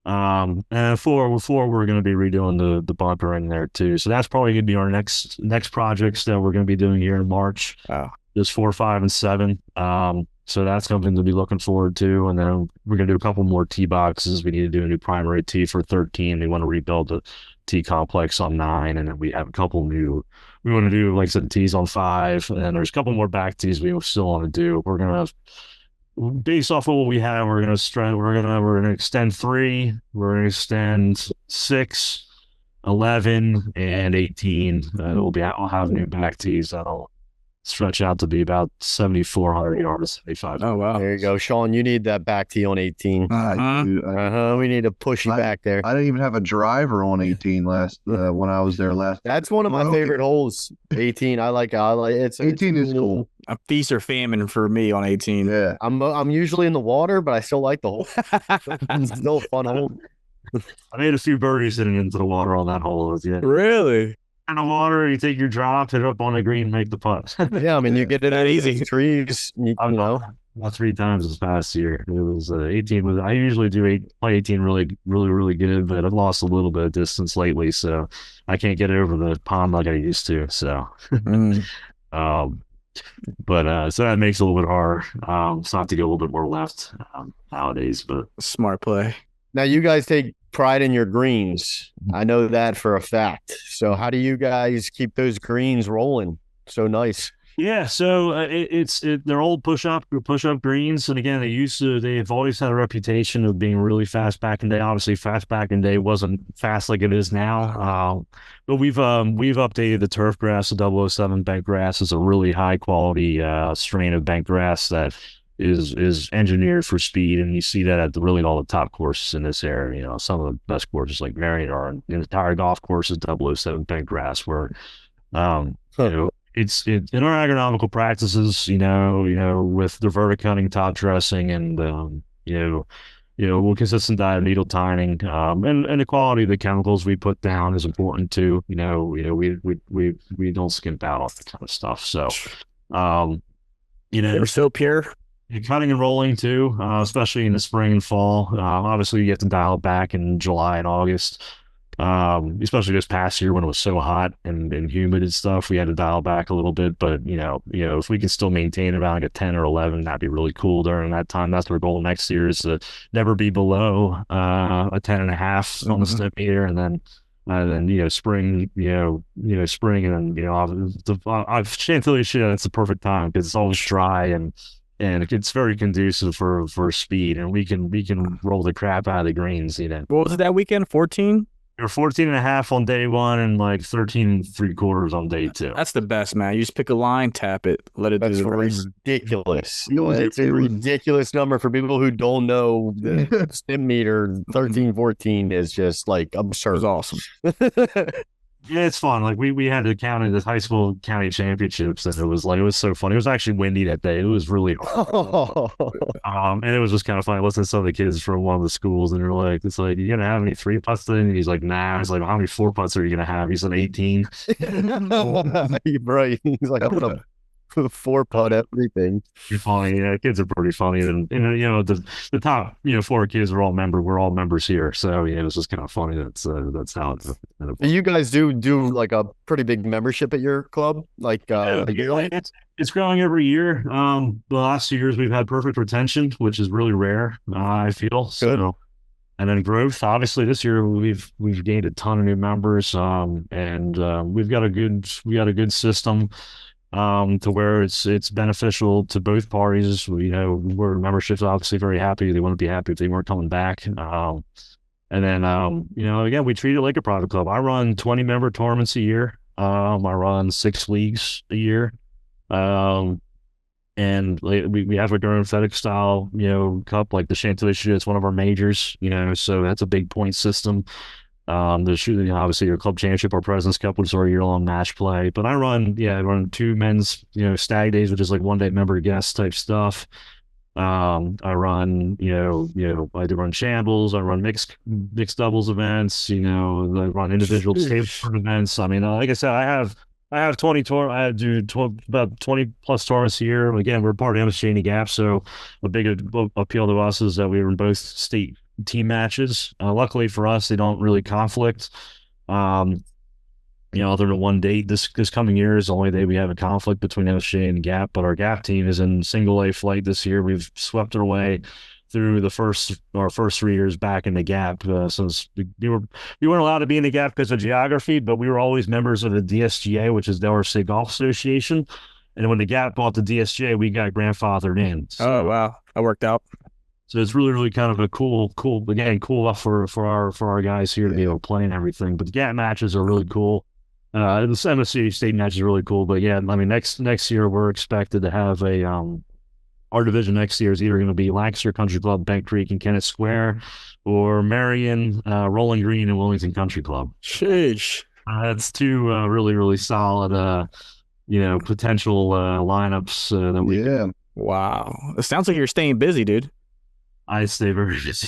And 4, we're going to be redoing the bunker in there too. So that's probably going to be our next projects that we're going to be doing here in March. Wow. There's 4, 5, and 7. So that's something to be looking forward to. And then we're going to do a couple more tee boxes. We need to do a new primary tee for 13. We want to rebuild the tee complex on 9, and then we have a couple new. We want to do, like I said, tees on 5, and there's a couple more back tees we still want to do. We're gonna, based off of what we have, we're gonna extend 3. We're gonna extend 6, 11, and 18. I'll have new back tees that'll stretch out to be about 7,400 yards, 75. Oh wow. There you go, Sean. You need that back tee on 18. We need to push you back there. I didn't even have a driver on 18 last when I was there last. That's one of my favorite holes. 18. I like it's 18 is cool. A feast or famine for me on 18. Yeah. I'm usually in the water, but I still like the hole. It's still a fun hole. I made a few birdies hitting into the water on that hole. Yeah. Really? In the water, you take your drop, hit it up on the green, make the putt. Yeah, I mean, you get it that easy. Trees, you know. About 3 times this past year. It was 18. I usually play 18 really, really, really good, but I've lost a little bit of distance lately, so I can't get over the pond like I used to. So, so that makes it a little bit harder. So I have to go a little bit more left nowadays. But smart play. Now you guys take pride in your greens. I know that for a fact. So how do you guys keep those greens rolling so nice? Yeah, so they're old push-up greens, and again, they've always had a reputation of being really fast back in the day. Obviously, fast back in the day wasn't fast like it is now, but we've updated the turf grass. The 007 bent grass is a really high quality strain of bent grass that is engineered for speed, and you see that at really all the top courses in this area. You know, some of the best courses like Marion are the entire golf course is 007 bent grass, where you know. It's in our agronomical practices, you know, with the verticutting, top dressing, and consistent diet, needle tining, and the quality of the chemicals we put down is important too. We don't skimp out on that kind of stuff. So, they're so pure. Cutting and rolling too, especially in the spring and fall. Obviously, you have to dial it back in July and August. Especially this past year when it was so hot and humid and stuff, we had to dial back a little bit. But if we can still maintain around like a 10 or 11, that'd be really cool during that time. That's our goal next year, is to never be below a 10.5 on the step meter, and then spring, spring, and then I've Chantilly shit. That's the perfect time because it's always dry and it's very conducive for speed, and we can roll the crap out of the greens. What was it that weekend? 14. You're 14.5 on day 1 and like 13.75 on day 2. That's the best, man. You just pick a line, tap it, let it do the race. Ridiculous. It's a ridiculous number for people who don't know. The stim meter 13, 14 is just like absurd. It's awesome. Yeah, it's fun. Like we had to count in the high school county championships, and it was so funny. It was actually windy that day. It was really hard. And it was just kind of funny listening to some of the kids from one of the schools, and they're like, "It's like, you gonna have any 3 putts today?" And he's like, "Nah." He's like, "How many 4 putts are you gonna have?" He said 18. Right. He's like, "I'm gonna 4 putt everything." You're funny. Yeah, kids are pretty funny, and the top 4 kids are all we're all members here, so yeah, it was just kind of funny. That's how it's. You guys do like a pretty big membership at your club, it's growing every year. The last 2 years we've had perfect retention, which is really rare. I feel. Good. So, and then growth. Obviously, this year we've gained a ton of new members, and we've got a good system. to where it's beneficial to both parties. Where membership's obviously very happy. They wouldn't be happy if they weren't coming back. And then, again, we treat it like a private club. I run 20 member tournaments a year. I run 6 leagues a year. And we have our own FedEx style, cup, like the Chantilly Shoot. It's one of our majors, so that's a big point system. There's obviously your club championship or President's Cup, which is our year-long match play. But I run 2 men's, stag days, which is like 1 day member guest type stuff. I run, I do run shambles. I run mixed doubles events. I run individual table events. I mean, like I said, I have 20 tour. I do about 20 plus tournaments a year. Again, we're part of MSG Gap, so a big appeal to us is that we were in both state team matches. Luckily for us, they don't really conflict. Other than one date, this coming year is the only day we have a conflict between MSG and Gap. But our Gap team is in single A flight this year. We've swept our way through our first 3 years back in the Gap. Since we weren't allowed to be in the Gap because of geography, but we were always members of the DSGA, which is Delaware State Golf Association. And when the Gap bought the DSGA, we got grandfathered in. So, oh wow, that worked out. So it's really, really kind of a cool for our guys here to be able to play and everything. But the Gap matches are really cool. The MSC State match is really cool. But yeah, I mean, next year we're expected to have our division next year is either going to be Lancaster Country Club, Bank Creek, and Kennett Square, or Marion, Rolling Green, and Wilmington Country Club. Sheesh. That's 2 really, really solid, potential lineups that we. Yeah. Wow. It sounds like you're staying busy, dude. I stay very busy.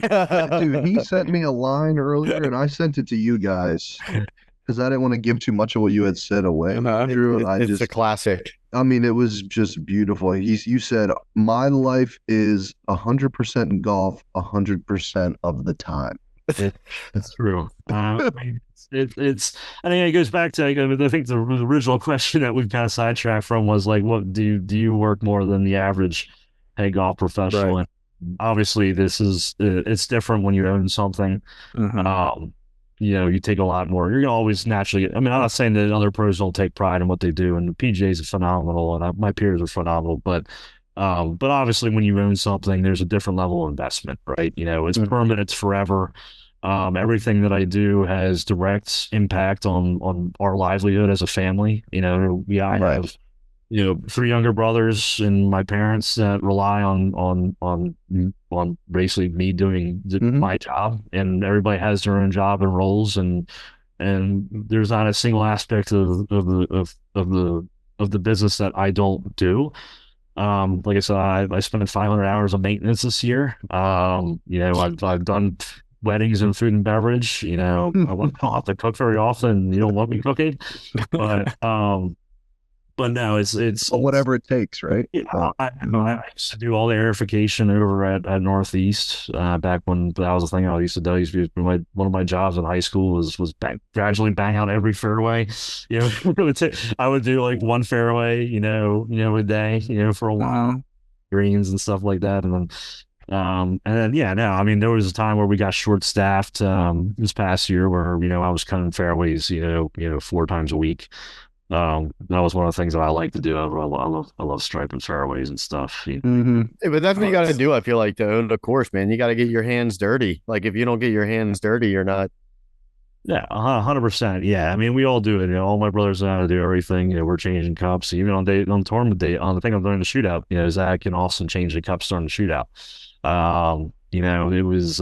Dude, he sent me a line earlier, and I sent it to you guys because I didn't want to give too much of what you had said away. Andrew, it's a classic. I mean, it was just beautiful. You said, my life is 100% in golf 100% of the time. It's true. It goes back to, I think the original question that we've kind of sidetracked from was like, what do you work more than the average head golf professional? Right. And obviously it's different when you own something. Mm-hmm. You take a lot more. You're always naturally, I mean, I'm not saying that other pros don't take pride in what they do, and the PGAs are phenomenal, and my peers are phenomenal, but obviously when you own something, there's a different level of investment, right? It's permanent, it's forever. Everything that I do has direct impact on our livelihood as a family. I have 3 younger brothers and my parents that rely on basically me doing my job, and everybody has their own job and roles, and there's not a single aspect of the business that I don't do. Like I said, I spent 500 hours of maintenance this year. I've done weddings and food and beverage. I don't have to cook very often. You don't want me cooking, but no, it's whatever it takes, right? I used to do all the airification over at Northeast back when that was a thing I used to do. One of my jobs in high school was gradually bang out every fairway. I would do like 1 fairway, a day, for a while, greens and stuff like that, and then I mean, there was a time where we got short staffed this past year where I was cutting fairways 4 times a week. That was one of the things that I like to do. I love striping fairways and stuff. Mm-hmm. Yeah, but that's what you got to do. I feel like to own the course, man. You got to get your hands dirty. Like if you don't get your hands dirty, you're not. Yeah, 100%. Yeah, I mean, we all do it. All my brothers know how to do everything. We're changing cups. Even on tournament day, on the thing I'm doing the shootout. Zach and Austin changed the cups during the shootout. It was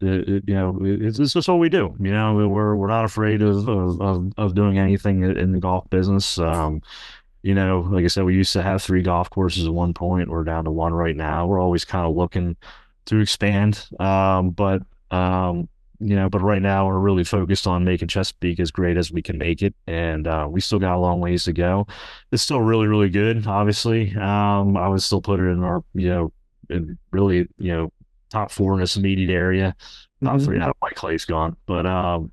it's just what we do. We're not afraid of doing anything in the golf business. Like I said, we used to have 3 golf courses at one point. We're down to 1 right now. We're always kind of looking to expand. But right now we're really focused on making Chesapeake as great as we can make it, and we still got a long ways to go. It's still really, really good. Obviously, I would still put it in our and really, top 4 in this immediate area. Not 3 out of my clay's gone, but and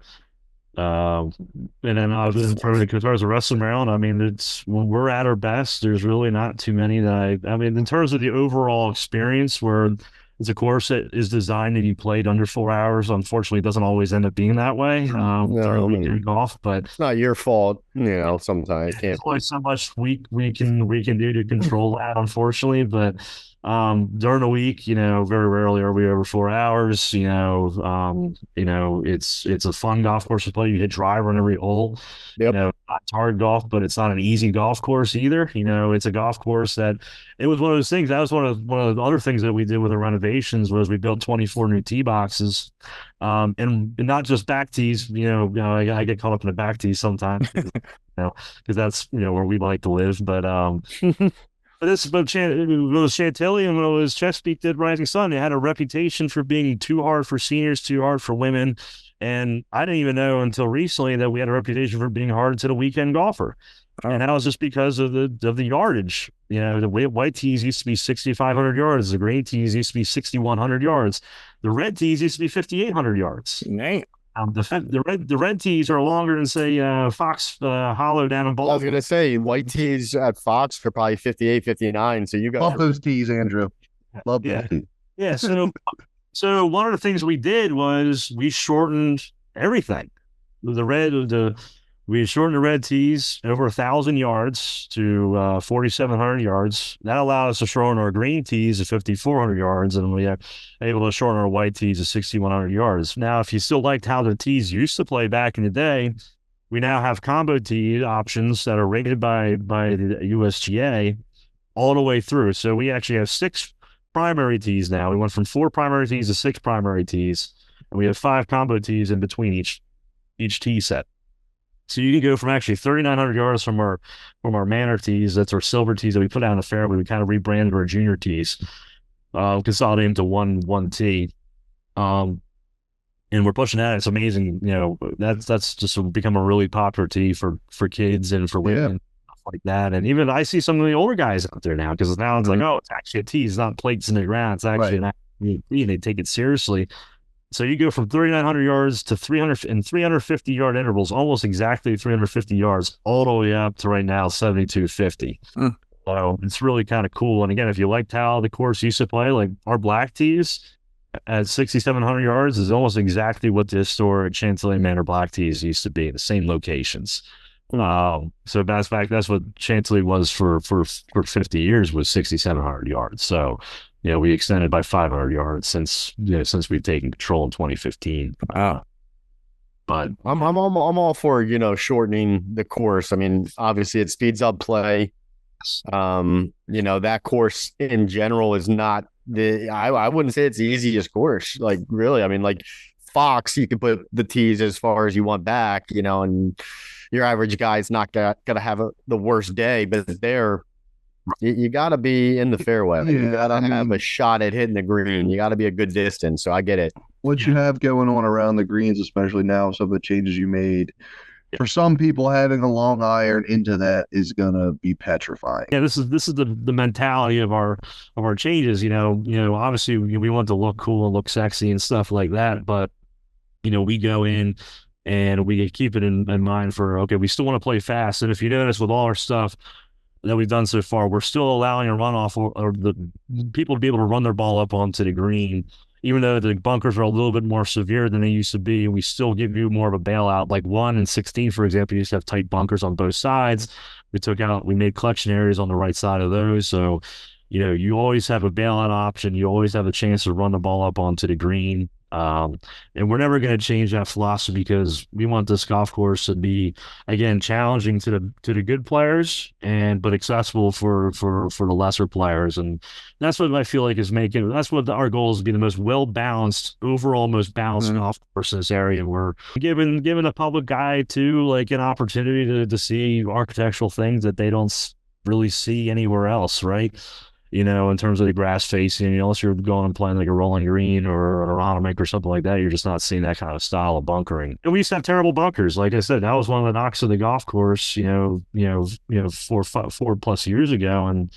then as far as the rest of Maryland, I mean, it's when we're at our best, there's really not too many that I mean, in terms of the overall experience, where it's a course that is designed to be played under 4 hours. Unfortunately, it doesn't always end up being that way during weekend golf, but it's not your fault. Sometimes it can't. There's only so much we can do to control that, unfortunately. But during the week, very rarely are we over 4 hours. It's a fun golf course to play. You hit driver on every hole. Yep. It's hard golf, but it's not an easy golf course either. It's a golf course that it was one of those things. That was one of the other things that we did with the renovations was we built 24 new tee boxes. And not just back tees, I get caught up in the back tees sometimes, because that's, where we like to live. But Chantilly and when it was Chesapeake did Rising Sun, they had a reputation for being too hard for seniors, too hard for women. And I didn't even know until recently that we had a reputation for being hard to the weekend golfer. And that was just because of the yardage. The white tees used to be 6,500 yards. The gray tees used to be 6,100 yards. The red tees used to be 5,800 yards. Dang. The red tees are longer than, say, Fox Hollow down in Baltimore. I was going to say, white tees at Fox are probably 58, 59. So you got love those tees, Andrew. Love those tees. Yeah. So one of the things we did was we shortened everything. We shortened the red tees over 1,000 yards to 4,700 yards. That allowed us to shorten our green tees to 5,400 yards, and we are able to shorten our white tees to 6,100 yards. Now, if you still liked how the tees used to play back in the day, we now have combo tee options that are rated by the USGA all the way through. So we actually have 6 primary tees now. We went from 4 primary tees to 6 primary tees, and we have 5 combo tees in between each tee set. So you can go from actually 3,900 yards from our Manor tees, that's our silver tees that we put out in the fairway. We kind of rebranded our junior tees, consolidated into one tee. And we're pushing that. It's amazing. That's just become a really popular tee for kids and for women, and stuff like that. And even I see some of the older guys out there now, because now it's like, oh, it's actually a tee. It's not plates in the ground. It's actually an actual tee, and they take it seriously. So you go from 3,900 yards to 300 and 350-yard intervals, almost exactly 350 yards, all the way up to right now 7,250. So it's really kind of cool. And again, if you liked how the course used to play, like our black tees at 6,700 yards is almost exactly what the historic Chantilly Manor black tees used to be, the same locations. So that's what Chantilly was for 50 years, was 6,700 yards. So we extended by 500 yards since we've taken control in 2015. Wow. But I'm all for shortening the course. I mean, obviously it speeds up play. That course in general is not I wouldn't say it's the easiest course. Like, really, I mean, like Fox, you can put the tees as far as you want back, and your average guy's not gonna have the worst day, but there. You got to be in the fairway. You got to have a shot at hitting the green. You got to be a good distance. So I get it. What you have going on around the greens, especially now, some of the changes you made, for some people, having a long iron into that is going to be petrifying. Yeah, this is the mentality of our changes. Obviously we want to look cool and look sexy and stuff like that, but we go in and we keep it in mind for, okay, we still want to play fast. And if you notice with all our stuff that we've done so far, we're still allowing a runoff or the people to be able to run their ball up onto the green, even though the bunkers are a little bit more severe than they used to be. We still give you more of a bailout. Like 1 and 16, for example, you used to have tight bunkers on both sides. We made collection areas on the right side of those. So, you always have a bailout option. You always have a chance to run the ball up onto the green. And we're never going to change that philosophy, because we want this golf course to be, again, challenging to the good players but accessible for the lesser players. And that's what I feel like that's what our goal is, to be the most well-balanced, overall most balanced golf course in this area. We're giving the public eye too, like, an opportunity to see architectural things that they don't really see anywhere else, right? In terms of the grass facing, unless you're going and playing like a rolling green or a Renovations or something like that, you're just not seeing that kind of style of bunkering. And we used to have terrible bunkers. Like I said, that was one of the knocks of the golf course, 4+ years ago. And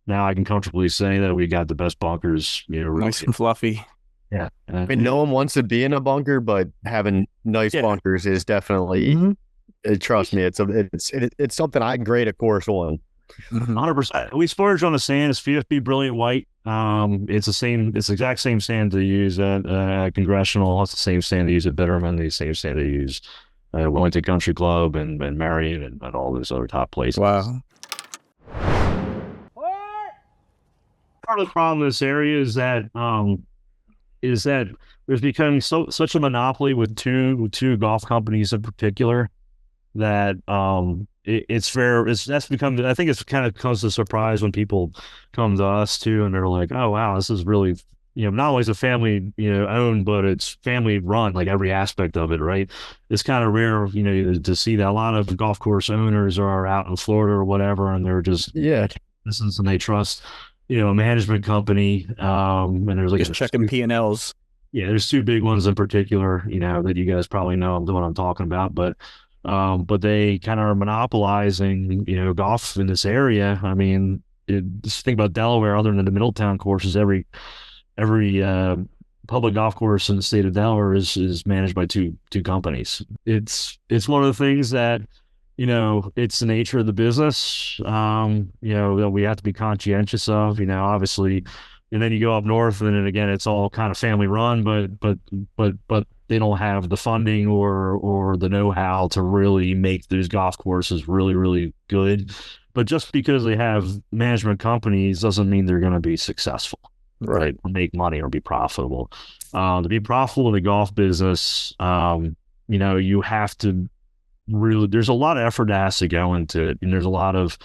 now I can comfortably say that we got the best bunkers, really. Nice and fluffy. Yeah. I mean, no one wants to be in a bunker, but having nice bunkers is definitely, trust me, it's something I grade a course on. 100%. We splurge on the sand. It's PFB Brilliant White. It's the exact same sand they use at Congressional. It's the same sand they use at Bitterman. The same sand they use Wellington Country Club and Marion and all those other top places. Wow. Part of the problem in this area is that there's becoming such a monopoly with two golf companies in particular that that's become, I think it's kind of comes as a surprise when people come to us too and they're like, oh wow, this is really, not only is it family owned, but it's family run, like every aspect of it, right? It's kind of rare to see that. A lot of golf course owners are out in Florida or whatever and they're just business and they trust a management company, and there's like just checking P&Ls. Yeah, there's two big ones in particular, that you guys probably know what I'm talking about, but they kind of are monopolizing, golf in this area. I mean, just think about Delaware. Other than the Middletown courses, every public golf course in the state of Delaware is managed by two companies. It's one of the things that it's the nature of the business, that we have to be conscientious of, obviously. And then you go up north and then again, it's all kind of family run, but they don't have the funding or the know-how to really make those golf courses really, really good. But just because they have management companies doesn't mean they're going to be successful, right? Or make money or be profitable. To be profitable in the golf business, you have to really, there's a lot of effort that has to go into it, and there's a lot of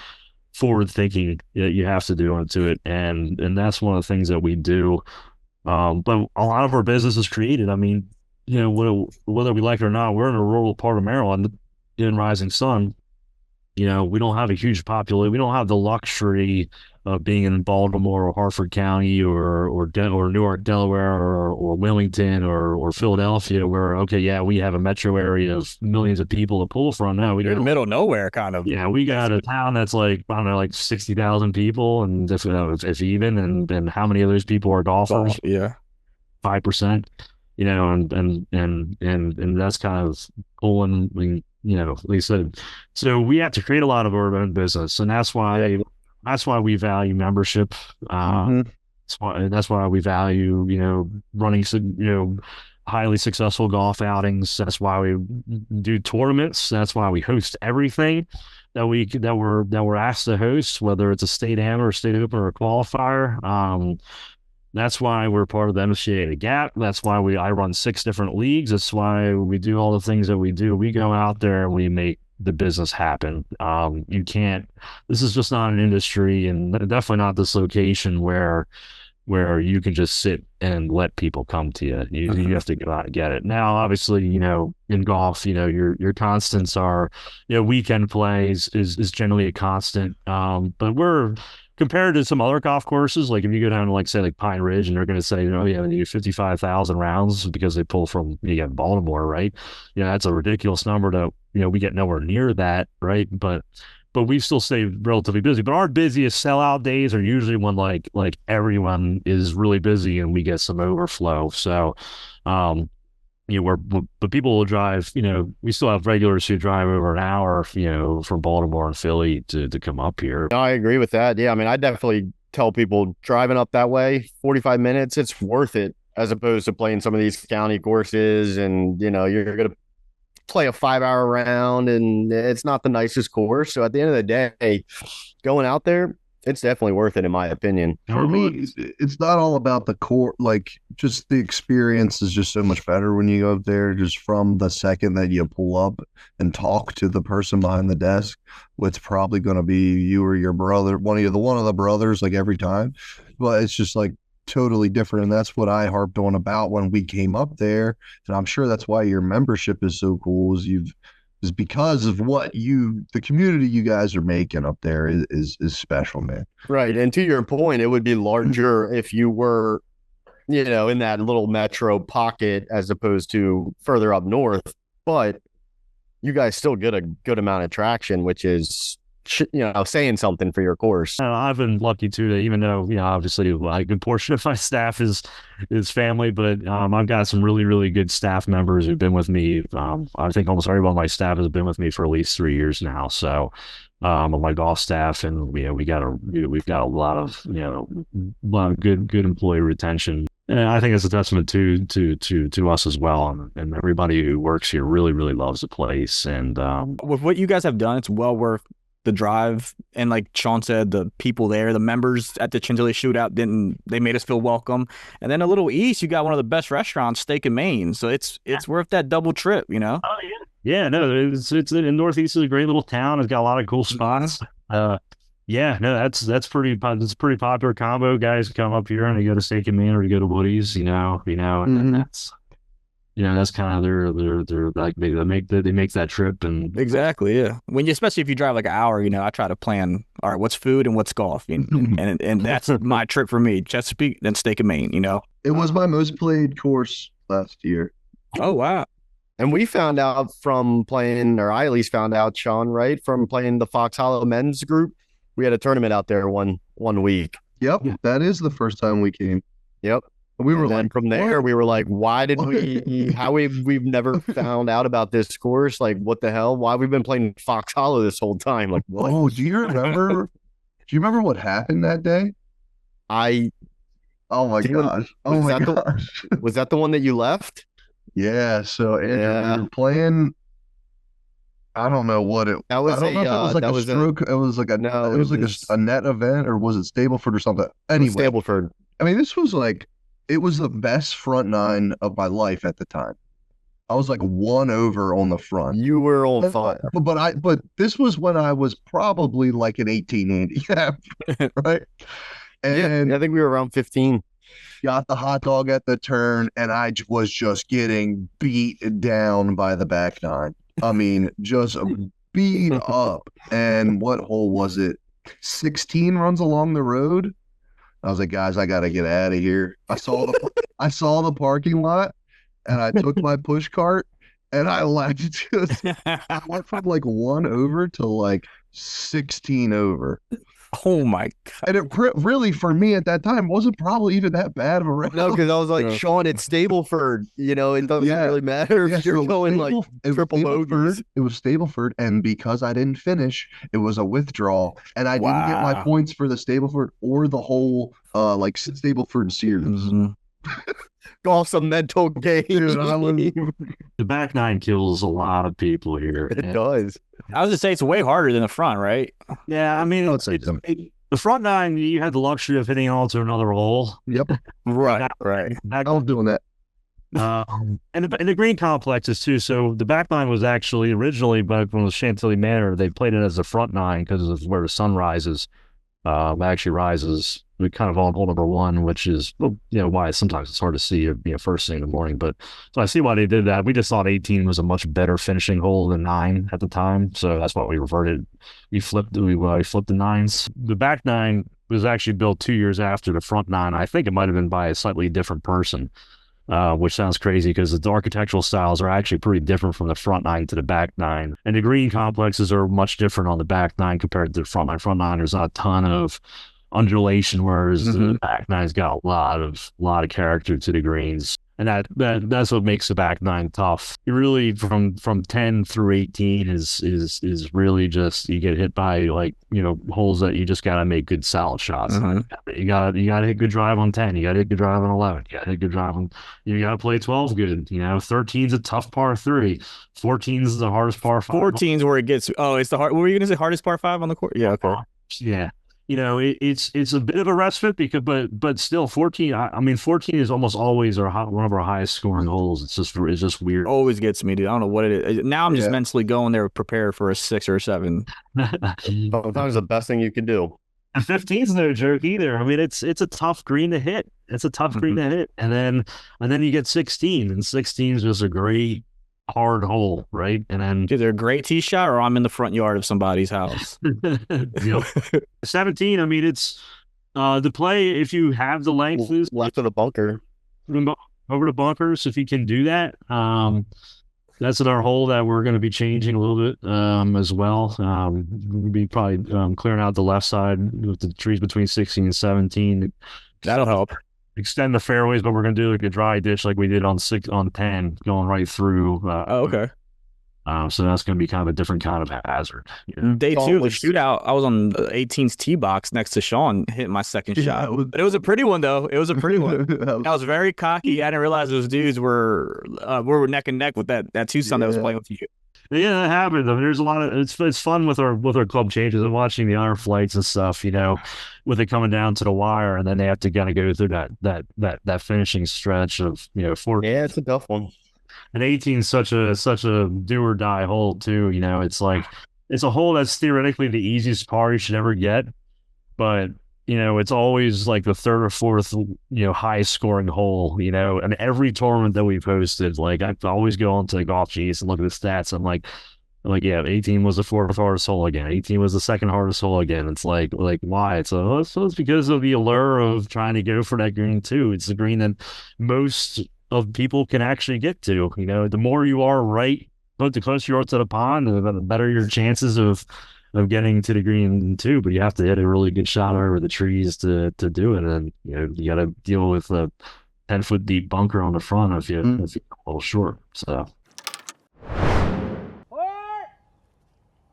forward thinking that you have to do into it, and that's one of the things that we do. But a lot of our business is created. I mean, whether we like it or not, we're in a rural part of Maryland in Rising Sun. We don't have a huge population. We don't have the luxury of being in Baltimore or Harford County or Newark, Delaware, or Wilmington or Philadelphia, where we have a metro area of millions of people to pull from. No, we're in the middle of nowhere, kind of. Yeah, we got a town that's like, I don't know, like 60,000 people, and if even, and how many of those people are golfers? Yeah, 5%. And that's kind of pulling. At least so we have to create a lot of our own business, and that's why we value membership. That's why we value running highly successful golf outings. That's why we do tournaments. That's why we host everything that we're asked to host, whether it's a state amateur, state open, or a qualifier. That's why we're part of the MCA The Gap. That's why I run 6 different leagues. That's why we do all the things that we do. We go out there and we make the business happen. This is just not an industry, and definitely not this location where you can just sit and let people come to you. You have to go out and get it. Now, obviously, in golf, your constants are, weekend plays is generally a constant. But we're, compared to some other golf courses, like if you go down to say Pine Ridge, and they're going to say, they do 55,000 rounds because they pull from Baltimore, right? That's a ridiculous number to we get nowhere near that, right? But we still stay relatively busy. But our busiest sellout days are usually when like everyone is really busy and we get some overflow. So, but people will drive. We still have regulars who drive over an hour, from Baltimore and Philly to come up here. No, I agree with that. Yeah, I mean, I definitely tell people driving up that way, 45 minutes, it's worth it, as opposed to playing some of these county courses, and you're gonna play a 5-hour round, and it's not the nicest course. So at the end of the day, going out there, it's definitely worth it, in my opinion. For me, it's not all about the core. Just the experience is just so much better when you go up there. Just from the second that you pull up and talk to the person behind the desk, it's probably going to be you or your brother, one of the brothers, every time. But it's just totally different, and that's what I harped on about when we came up there. And I'm sure that's why your membership is so cool. Is because of the community you guys are making up there is special, man. Right. And to your point, it would be larger if you were, in that little metro pocket as opposed to further up north. But you guys still get a good amount of traction, which is, saying something for your course. I've been lucky too, to even though, obviously a good portion of my staff is family, but I've got some really, really good staff members who've been with me. I think almost everyone on my staff has been with me for at least 3 years now. So on my golf staff, and we've got a lot of good employee retention. And I think it's a testament to us as well, and everybody who works here really loves the place. And with what you guys have done, it's well worth the drive. And like Sean said, the people there, the members at the Chantilly Shootout, they made us feel welcome. And then a little east, you got one of the best restaurants, Steak and Maine. So it's worth that double trip, you know? Oh yeah. Yeah, no, it's in Northeast is a great little town. It's got a lot of cool spots. Yeah, no, that's pretty popular combo. Guys come up here and they go to Steak and Maine or they go to Woody's, and that's kind of their like they make that trip. And exactly, yeah. Especially if you drive like an hour, I try to plan, all right, what's food and what's golf, and that's my trip for me. Chesapeake, then Steak and Maine, It was my most played course last year. Oh wow. And we found out from playing, or I at least found out, Sean, right, from playing the Fox Hollow men's group. We had a tournament out there one week. Yep, that is the first time we came. Yep. We were like, from there, we were like, why did we've never found out about this course? Like, what the hell? Why we've been playing Fox Hollow this whole time? Like, what? Oh, do you remember what happened that day? Oh my gosh. Was that the one that you left? Yeah. So Andrew, we were playing. I don't know what it. That was. I don't know if it was like a stroke. It was like a net event, or was it Stableford or something? Anyway, Stableford. I mean, this was like, it was the best front nine of my life at the time. I was like one over on the front. You were on fire. But this was when I was probably like an 18 handicap, right? And yeah, I think we were around 15. Got the hot dog at the turn, and I was just getting beat down by the back nine. I mean, just beat up. And what hole was it? 16 runs along the road. I was like, guys, I got to get out of here. I saw the parking lot, and I took my push cart, and I went from like 1 over to like 16 over. Oh my God. And it really, for me at that time, wasn't probably even that bad of a round. No, because I was like, Sean, it's Stableford. It doesn't really matter if you're going like triple bogeys. It was Stableford, and because I didn't finish, it was a withdrawal, and I didn't get my points for the Stableford or the whole like Stableford series. Mm-hmm. Golf's a mental game. Dude, the back nine kills a lot of people here. It does. I was gonna say it's way harder than the front, right? Yeah, I mean, let's say the front nine, you had the luxury of hitting on to another hole. Yep. Right. I was doing that. And the green complexes too. So the back nine was actually originally, but when it was Chantilly Manor, they played it as a front nine because of where the sun rises. Actually rises. We kind of on hole number one, which is why sometimes it's hard to see first thing in the morning. But so I see why they did that. We just thought 18 was a much better finishing hole than 9 at the time, so that's why we reverted. We flipped the nines. The back nine was actually built 2 years after the front nine. I think it might have been by a slightly different person, which sounds crazy because the architectural styles are actually pretty different from the front nine to the back nine. And the green complexes are much different on the back nine compared to the front nine. Front nine, there's not a ton of undulation, whereas the back nine's got a lot of character to the greens. And that's what makes the back nine tough. You really from 10 through 18 is really just you get hit by holes that you just gotta make good solid shots. You gotta hit good drive on 10. You gotta hit good drive on 11. You gotta hit good drive on. You gotta play 12 good. 13's a tough par 3. 14's the hardest par 5. 14's where it gets. Oh, it's the hard. What were you gonna say? Hardest par 5 on the court? Yeah. Okay. Yeah. It's a bit of a respite but still 14. I mean 14 is almost always one of our highest scoring holes. It's just weird. Always gets me, dude. I don't know what it is. Now I'm just mentally going there prepared for a 6 or 7. Sometimes the best thing you can do. And 15's no joke either. I mean it's a tough green to hit. It's a tough green to hit, and then you get 16, and 16 is just a great hard hole, right? And then either a great tee shot or I'm in the front yard of somebody's house. 17, I mean, it's the play if you have the length left of the bunker over the bunkers. If you can do that, that's another hole that we're going to be changing a little bit as well. We'll be probably clearing out the left side with the trees between 16 and 17. That'll help. Extend the fairways, but we're gonna do like a dry ditch like we did on 10, going right through. Okay. So that's going to be kind of a different kind of hazard. You know? Day two of the shootout, I was on the 18's tee box next to Sean, hitting my second shot. But it was a pretty one, though. It was a pretty one. I was very cocky. I didn't realize those dudes were neck and neck with that Tucson that was playing with you. Yeah, that happens. I mean, there's a lot of it's fun with our club changes and watching the honor flights and stuff. You know, with it coming down to the wire, and then they have to kind of go through that finishing stretch of Yeah, it's a tough one. And 18 is such a do or die hole too. You know, it's like it's a hole that's theoretically the easiest par you should ever get, but it's always like the third or fourth, highest scoring hole, and every tournament that we've hosted, like I always go on to the Golf G's and look at the stats. I'm like, yeah, 18 was the fourth hardest hole again. 18 was the second hardest hole again. It's like why? So it's because of the allure of trying to go for that green too. It's the green that most of people can actually get to. The more you are right, but the closer you are to the pond, the better your chances of getting to the green too. But you have to hit a really good shot over the trees to do it, and you got to deal with a 10-foot deep bunker on the front if you're a little short. So.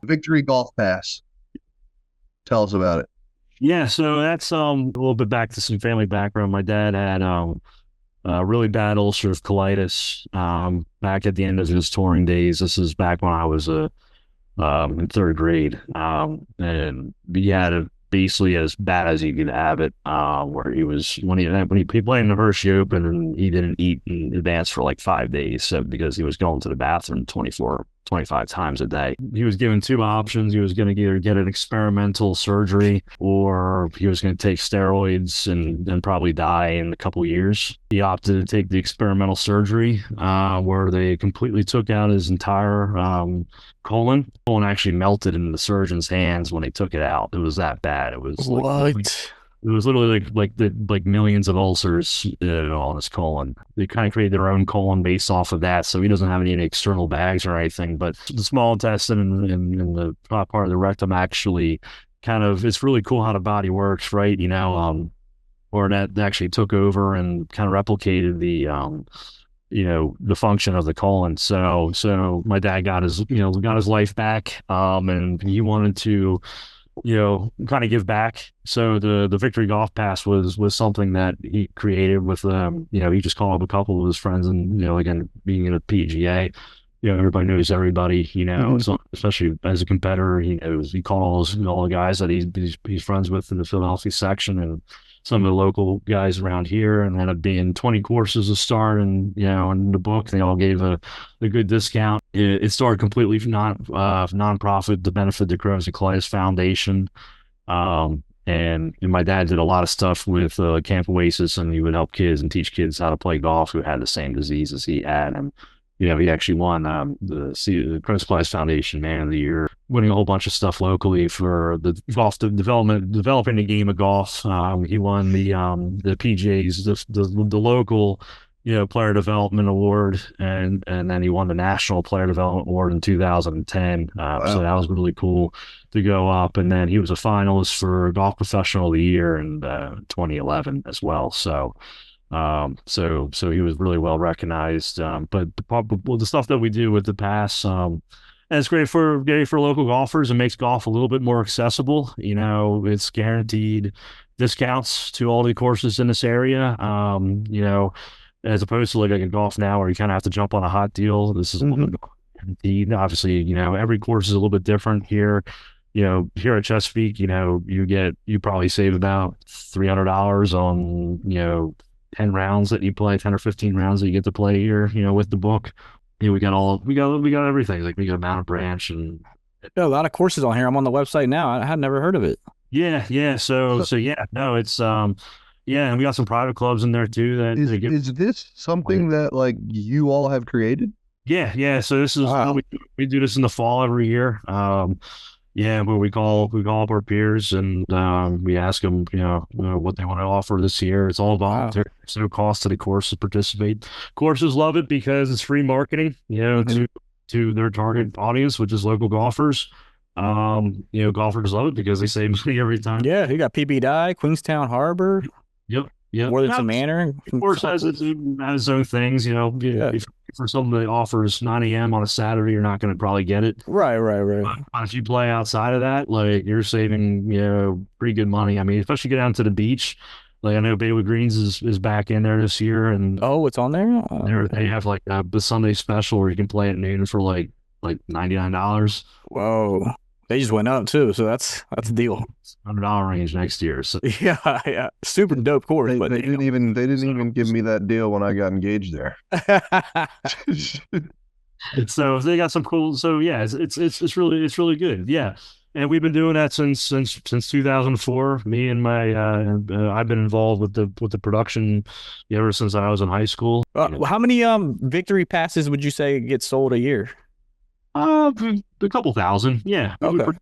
Victory Golf Pass. Tell us about it. Yeah, so that's a little bit back to some family background. My dad had really bad ulcerative colitis back at the end of his touring days. This is back when I was in third grade, and he had it basically as bad as he could have it. Where he was when he played in the Hershey Open, and he didn't eat in advance for like 5 days, so because he was going to the bathroom 25 times a day. He was given two options. He was going to either get an experimental surgery, or he was going to take steroids and then probably die in a couple years. He opted to take the experimental surgery, where they completely took out his entire colon. Colon actually melted in the surgeon's hands when they took it out. It was that bad. It was it was literally like millions of ulcers on his colon. They kind of created their own colon based off of that, so he doesn't have any external bags or anything. But the small intestine and the top part of the rectum actually kind of, it's really cool how the body works, right? Or that actually took over and kind of replicated the function of the colon. So my dad got his life back, and he wanted to kind of give back. So the Victory Golf Pass was something that he created with, he just called up a couple of his friends, and, again, being in a PGA, everybody knows everybody, so especially as a competitor, he calls all the guys that he's friends with in the Philadelphia section, and some of the local guys around here, and ended up being 20 courses to start. And, in the book, they all gave a good discount. It started completely non-profit to benefit the Crohn's and Colitis Foundation. And my dad did a lot of stuff with Camp Oasis, and he would help kids and teach kids how to play golf who had the same disease as he had. And, he actually won the Crohn's Colitis Foundation Man of the Year, winning a whole bunch of stuff locally for the golf developing the game of golf. He won the PGA's the local player development award, and then he won the national player development award in 2010. Wow. So that was really cool to go up. And then he was a finalist for Golf Professional of the Year in 2011 as well. So he was really well recognized. But the stuff that we do with the pass, and it's great for local golfers. It makes golf a little bit more accessible. It's guaranteed discounts to all the courses in this area. As opposed to like a Golf Now, where you kind of have to jump on a hot deal. This is a little bit guaranteed. Obviously, every course is a little bit different here. Here at Chesapeake, you probably save about $300 on 10 rounds that you play, 10 or 15 rounds that you get to play here, with the book. We got everything. Like we got a Mountain Branch, and a lot of courses on here. I'm on the website now. I had never heard of it. Yeah. So yeah, no, it's and we got some private clubs in there too. Is this something that like you all have created? Yeah. So this is we do this in the fall every year. Where we call up our peers, and we ask them, what they want to offer this year. It's all voluntary. There's no cost to the course to participate. Courses love it because it's free marketing, to their target audience, which is local golfers. Golfers love it because they save money every time. Yeah, you got PB Dye, Queenstown Harbor. Yep. Worthington Manor. Of course, has its own things. for something that offers 9 a.m. on a Saturday, you're not going to probably get it. Right. But if you play outside of that, like you're saving, pretty good money. I mean, especially get down to the beach. Like I know Baywood Greens is back in there this year, and Oh, it's on there? they have like the Sunday special where you can play at noon for like $99. Whoa. They just went up too, so that's a deal. $100 range next year. So Yeah. Super dope course. But They didn't even give me that deal when I got engaged there. so they got some cool. So yeah, it's really good. Yeah. And we've been doing that since 2004. Me and my I've been involved with the production ever since I was in high school. How many victory passes would you say get sold a year? A couple thousand. Yeah. Okay.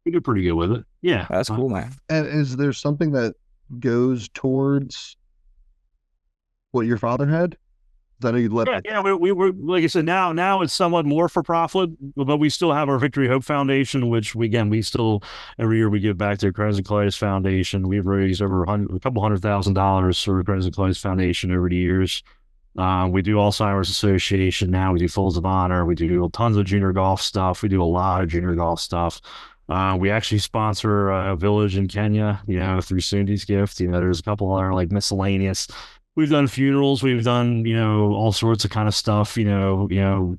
We do pretty good with it. Yeah. That's cool, man. And is there something that goes towards what your father had? That he let Yeah, we were, like I said, now it's somewhat more for profit, but we still have our Victory Hope Foundation, which we still every year we give back to the Crohn's and Colitis Foundation. We've raised over a couple $100,000 for the Crohn's and Colitis Foundation over the years. We do Alzheimer's Association now. We do Folds of Honor. We do tons of junior golf stuff. We do a lot of junior golf stuff. We actually sponsor a village in Kenya, through Sundi's Gift. There's a couple other like miscellaneous. We've done funerals. We've done, all sorts of kind of stuff. We've been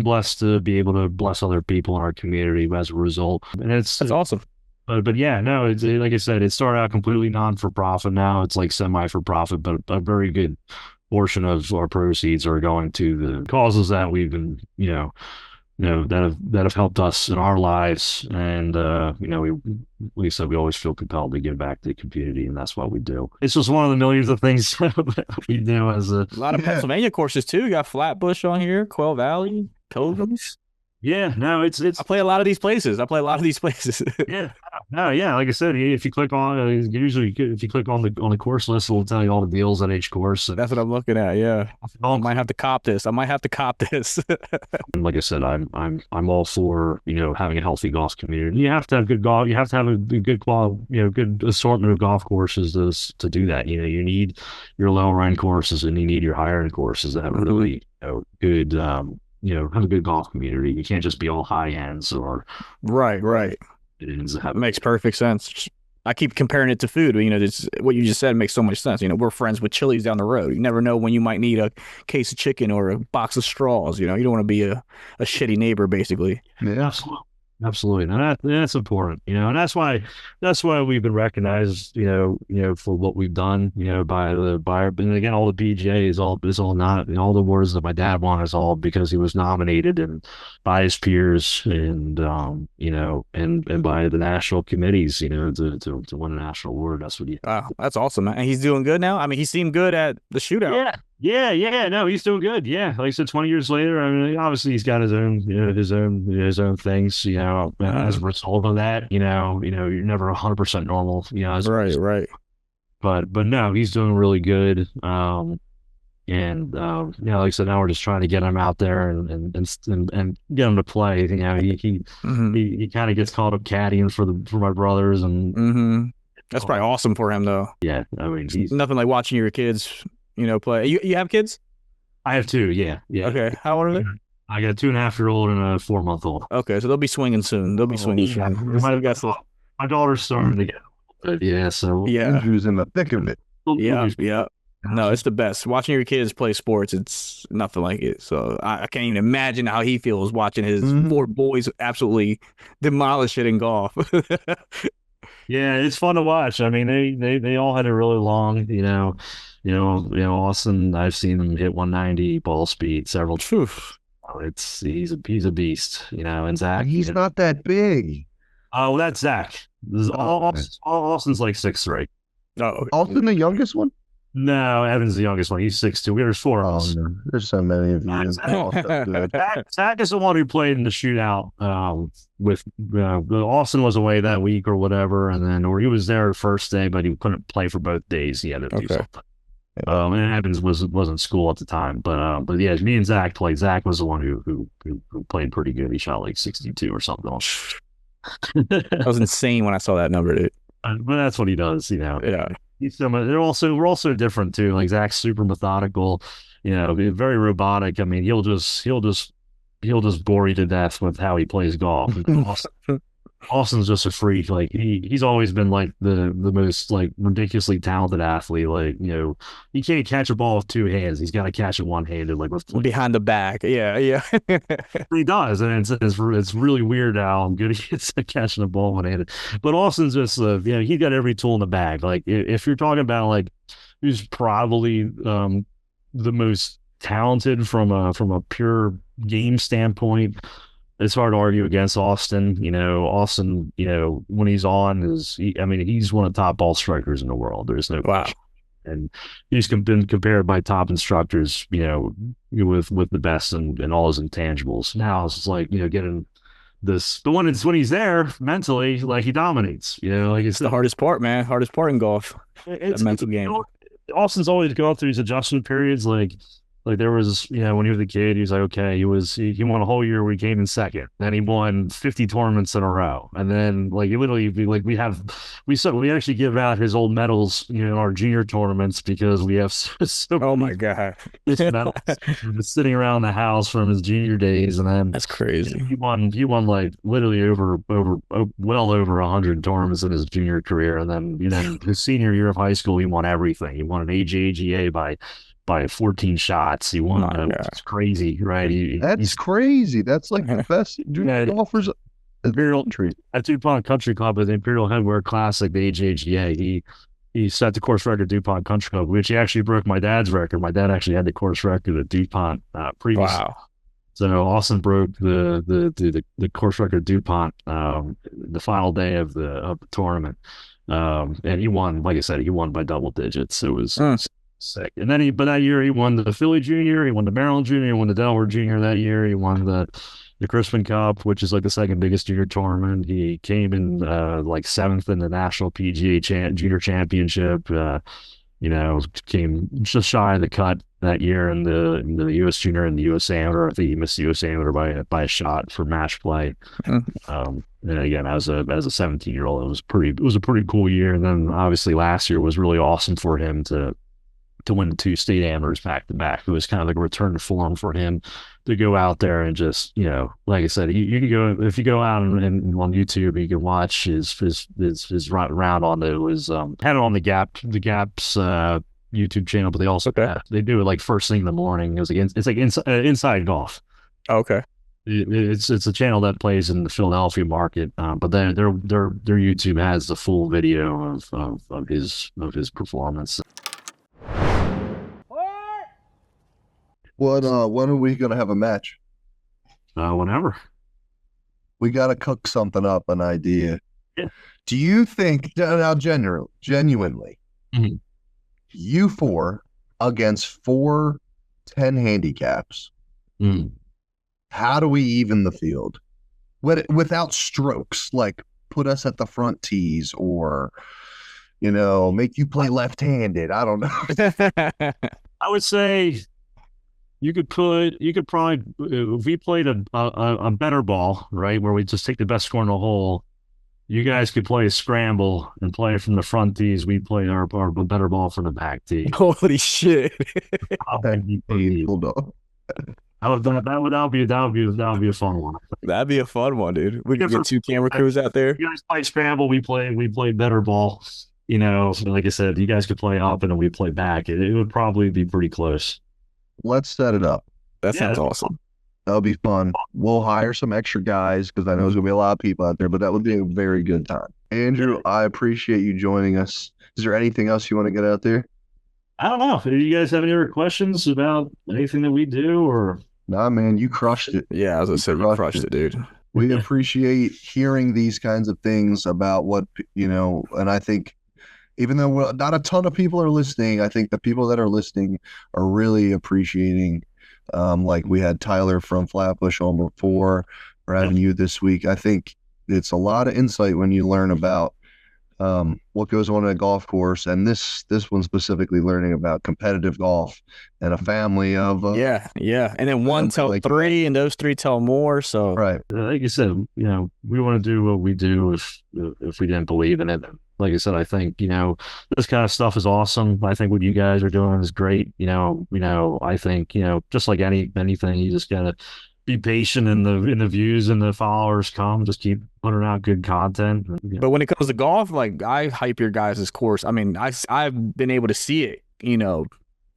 blessed to be able to bless other people in our community as a result. And that's awesome. But yeah, no, it's like I said, it started out completely non-for-profit. Now it's like semi-for-profit, but a very good portion of our proceeds are going to the causes that we've been, that have helped us in our lives. And we said we always feel compelled to give back to the community, and that's what we do. It's just one of the millions of things that we do as a lot of Pennsylvania courses too. You got Flatbush on here, Quail Valley, Pilgrims. Yeah, no, it's. I play a lot of these places. Yeah, no, yeah. Like I said, if you click on the course list, it'll tell you all the deals at each course. That's what I'm looking at. Yeah, I might have to cop this. And like I said, I'm all for having a healthy golf community. You have to have good golf. You have to have a good quality, good assortment of golf courses to do that. You need your lower end courses and you need your higher end courses that have really good. Have a good golf community. You can't just be all high ends or right. It makes perfect sense. I keep comparing it to food. What you just said makes so much sense. We're friends with Chili's down the road. You never know when you might need a case of chicken or a box of straws. You don't want to be a shitty neighbor, basically. Yeah, absolutely. And that's important, and that's why we've been recognized, for what we've done, by and again, all the PGA is all not all the awards that my dad won is all because he was nominated and by his peers and and by the national committees, to win a national award. That's what he. Wow, that's awesome, man. And he's doing good now. I mean, he seemed good at the shootout. Yeah. No, he's doing good. Yeah, like I said, 20 years later, I mean, obviously he's got his own things. As a result of that, you're never 100% normal. Right. But no, he's doing really good. Like I said, now we're just trying to get him out there and get him to play. He kind of gets caught up caddying for my brothers and. That's probably awesome for him, though. Yeah, I mean, he's nothing like watching your kids. Play. You have kids? I have two. Yeah. Okay. How old are they? I got a 2.5-year-old and a 4-month-old. Okay, so they'll be swinging soon. My daughter's starting to get. Yeah. So Andrew's in the thick of it. Yeah. No, it's the best. Watching your kids play sports, it's nothing like it. So I can't even imagine how he feels watching his 4 boys absolutely demolish it in golf. Yeah, it's fun to watch. I mean, they all had a really long, Austin. I've seen him hit 190 ball speed several. He's a beast, and Zach. He's not that big. Oh, that's Zach. Austin's like 6'3". Oh, Austin the youngest one? No, Evan's the youngest one. He's 6'2". There's 4 of us. No. There's so many of you. Zach is the one who played in the shootout. With Austin was away that week or whatever, or he was there the first day, but he couldn't play for both days. He had to do something. And Evans wasn't in school at the time, but yeah, me and Zach played. Zach was the one who played pretty good. He shot like 62 or something. That was insane when I saw that number, dude. But that's what he does, Yeah. We're also different too. Like Zach's super methodical. very robotic. I mean, he'll just bore you to death with how he plays golf. Austin's just a freak. Like he's always been like the most like ridiculously talented athlete. Like, he can't catch a ball with two hands. He's got to catch it one-handed, like with behind the back. Yeah. he does, and it's really weird how good he is at catching the ball one-handed. But Austin's just he got every tool in the bag. Like if you're talking about like who's probably the most talented from a pure game standpoint, it's hard to argue against Austin. Austin, when he's on he's one of the top ball strikers in the world. There's no wow. And he's been compared by top instructors, with the best and all his intangibles. Now it's like, getting this, but when he's there mentally, like he dominates, like it's the hardest part, man. Hardest part in golf. It's a mental game. Austin's always going through these adjustment periods. Like there was, when he was a kid, he was like, okay, he won a whole year where he came in second. Then he won 50 tournaments in a row. And then like literally we actually give out his old medals, in our junior tournaments because we have so oh my God. medals sitting around the house from his junior days. And then that's crazy. He won like literally well over 100 tournaments in his junior career. And then his senior year of high school, he won everything. He won an AGA by 14 shots. He won. It's crazy, right? That's crazy. That's like the best golfers. Imperial at DuPont Country Club at the Imperial Headwear Classic, the AJGA. He set the course record at DuPont Country Club, which he actually broke my dad's record. My dad actually had the course record at DuPont previously. Wow. So Austin broke the course record at DuPont the final day of the tournament, and he won. Like I said, he won by double digits. It was. Sick. And then but that year he won the Philly Junior, he won the Maryland Junior, he won the Delaware Junior that year. He won the Crispin Cup, which is like the second biggest junior tournament. He came in like seventh in the National PGA Junior Championship. Came just shy of the cut that year in the U.S. Junior and the U.S. Amateur. I think he missed the U.S. Amateur by a shot for match play. And again, as a 17-year-old, it was a pretty cool year. And then obviously last year was really awesome for him to win 2 state amateurs back to back. It was kind of like a return to form for him to go out there and just, like I said, you can go, if you go out and on YouTube, you can watch his round on it was had it on the Gap's YouTube channel, but they also they do it like first thing in the morning. It's like inside golf. Okay. It's a channel that plays in the Philadelphia market, but their YouTube has the full video of his performance. When are we gonna have a match? Whenever. We gotta cook something up, an idea. Yeah. Do you think now, genuinely, you 4 against 4 10 handicaps? How do we even the field without strokes? Like put us at the front tees, or make you play left-handed. I don't know. I would say. You could probably, if we played a better ball, right, where we just take the best score in the hole, you guys could play a scramble and play from the front tees. We play our better ball from the back tee. Holy shit! That would be a fun one. That'd be a fun one, dude. We could get 2 camera crews out there. You guys play scramble. We play better ball. Like I said, you guys could play up and then we play back. It would probably be pretty close. Let's set it up. That sounds awesome. That'll be fun. We'll hire some extra guys because I know there's going to be a lot of people out there, but that would be a very good time. Andrew, I appreciate you joining us. Is there anything else you want to get out there? I don't know. Do you guys have any other questions about anything that we do, or? Nah, man, you crushed it. Yeah, as I said, you crushed it, dude. We appreciate hearing these kinds of things about what, and I think even though not a ton of people are listening, I think the people that are listening are really appreciating. Like we had Tyler from Flatbush on before, or having you this week. I think it's a lot of insight when you learn about what goes on in a golf course, and this one specifically learning about competitive golf and a family of yeah, and then one tell like, three, and those three tell more. So right, like you said, you know, we want to do what we do if we didn't believe in it. Like I said, I think, you know, this kind of stuff is awesome. I think what you guys are doing is great. You know, I think, you know, just like anything, you just gotta be patient, and the views and the followers come. Just keep putting out good content. But when it comes to golf, like, I hype your guys' course. I mean, I've been able to see it, you know,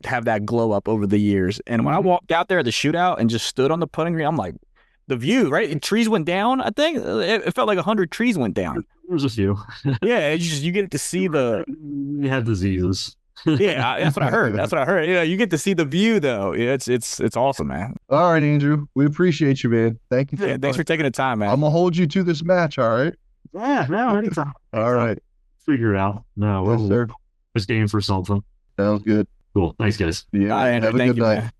have that glow up over the years. And when I walked out there at the shootout and just stood on the putting green, I'm like, the view, right? And trees went down. I think it felt like 100 trees went down. There was a few. Yeah, it's just, you get to see the. We had diseases. Yeah, that's what I heard. That's what I heard. Yeah, you get to see the view though. It's awesome, man. all right, Andrew, we appreciate you, man. Thank you. Yeah, thanks for taking the time, man. I'm gonna hold you to this match. All right. Yeah, no, anytime. All right. Figure it out. No, Yes, sir. Just game for something. Sounds good. Cool. Thanks, guys. Yeah. All right, Andrew, Have a thank good you, night. man.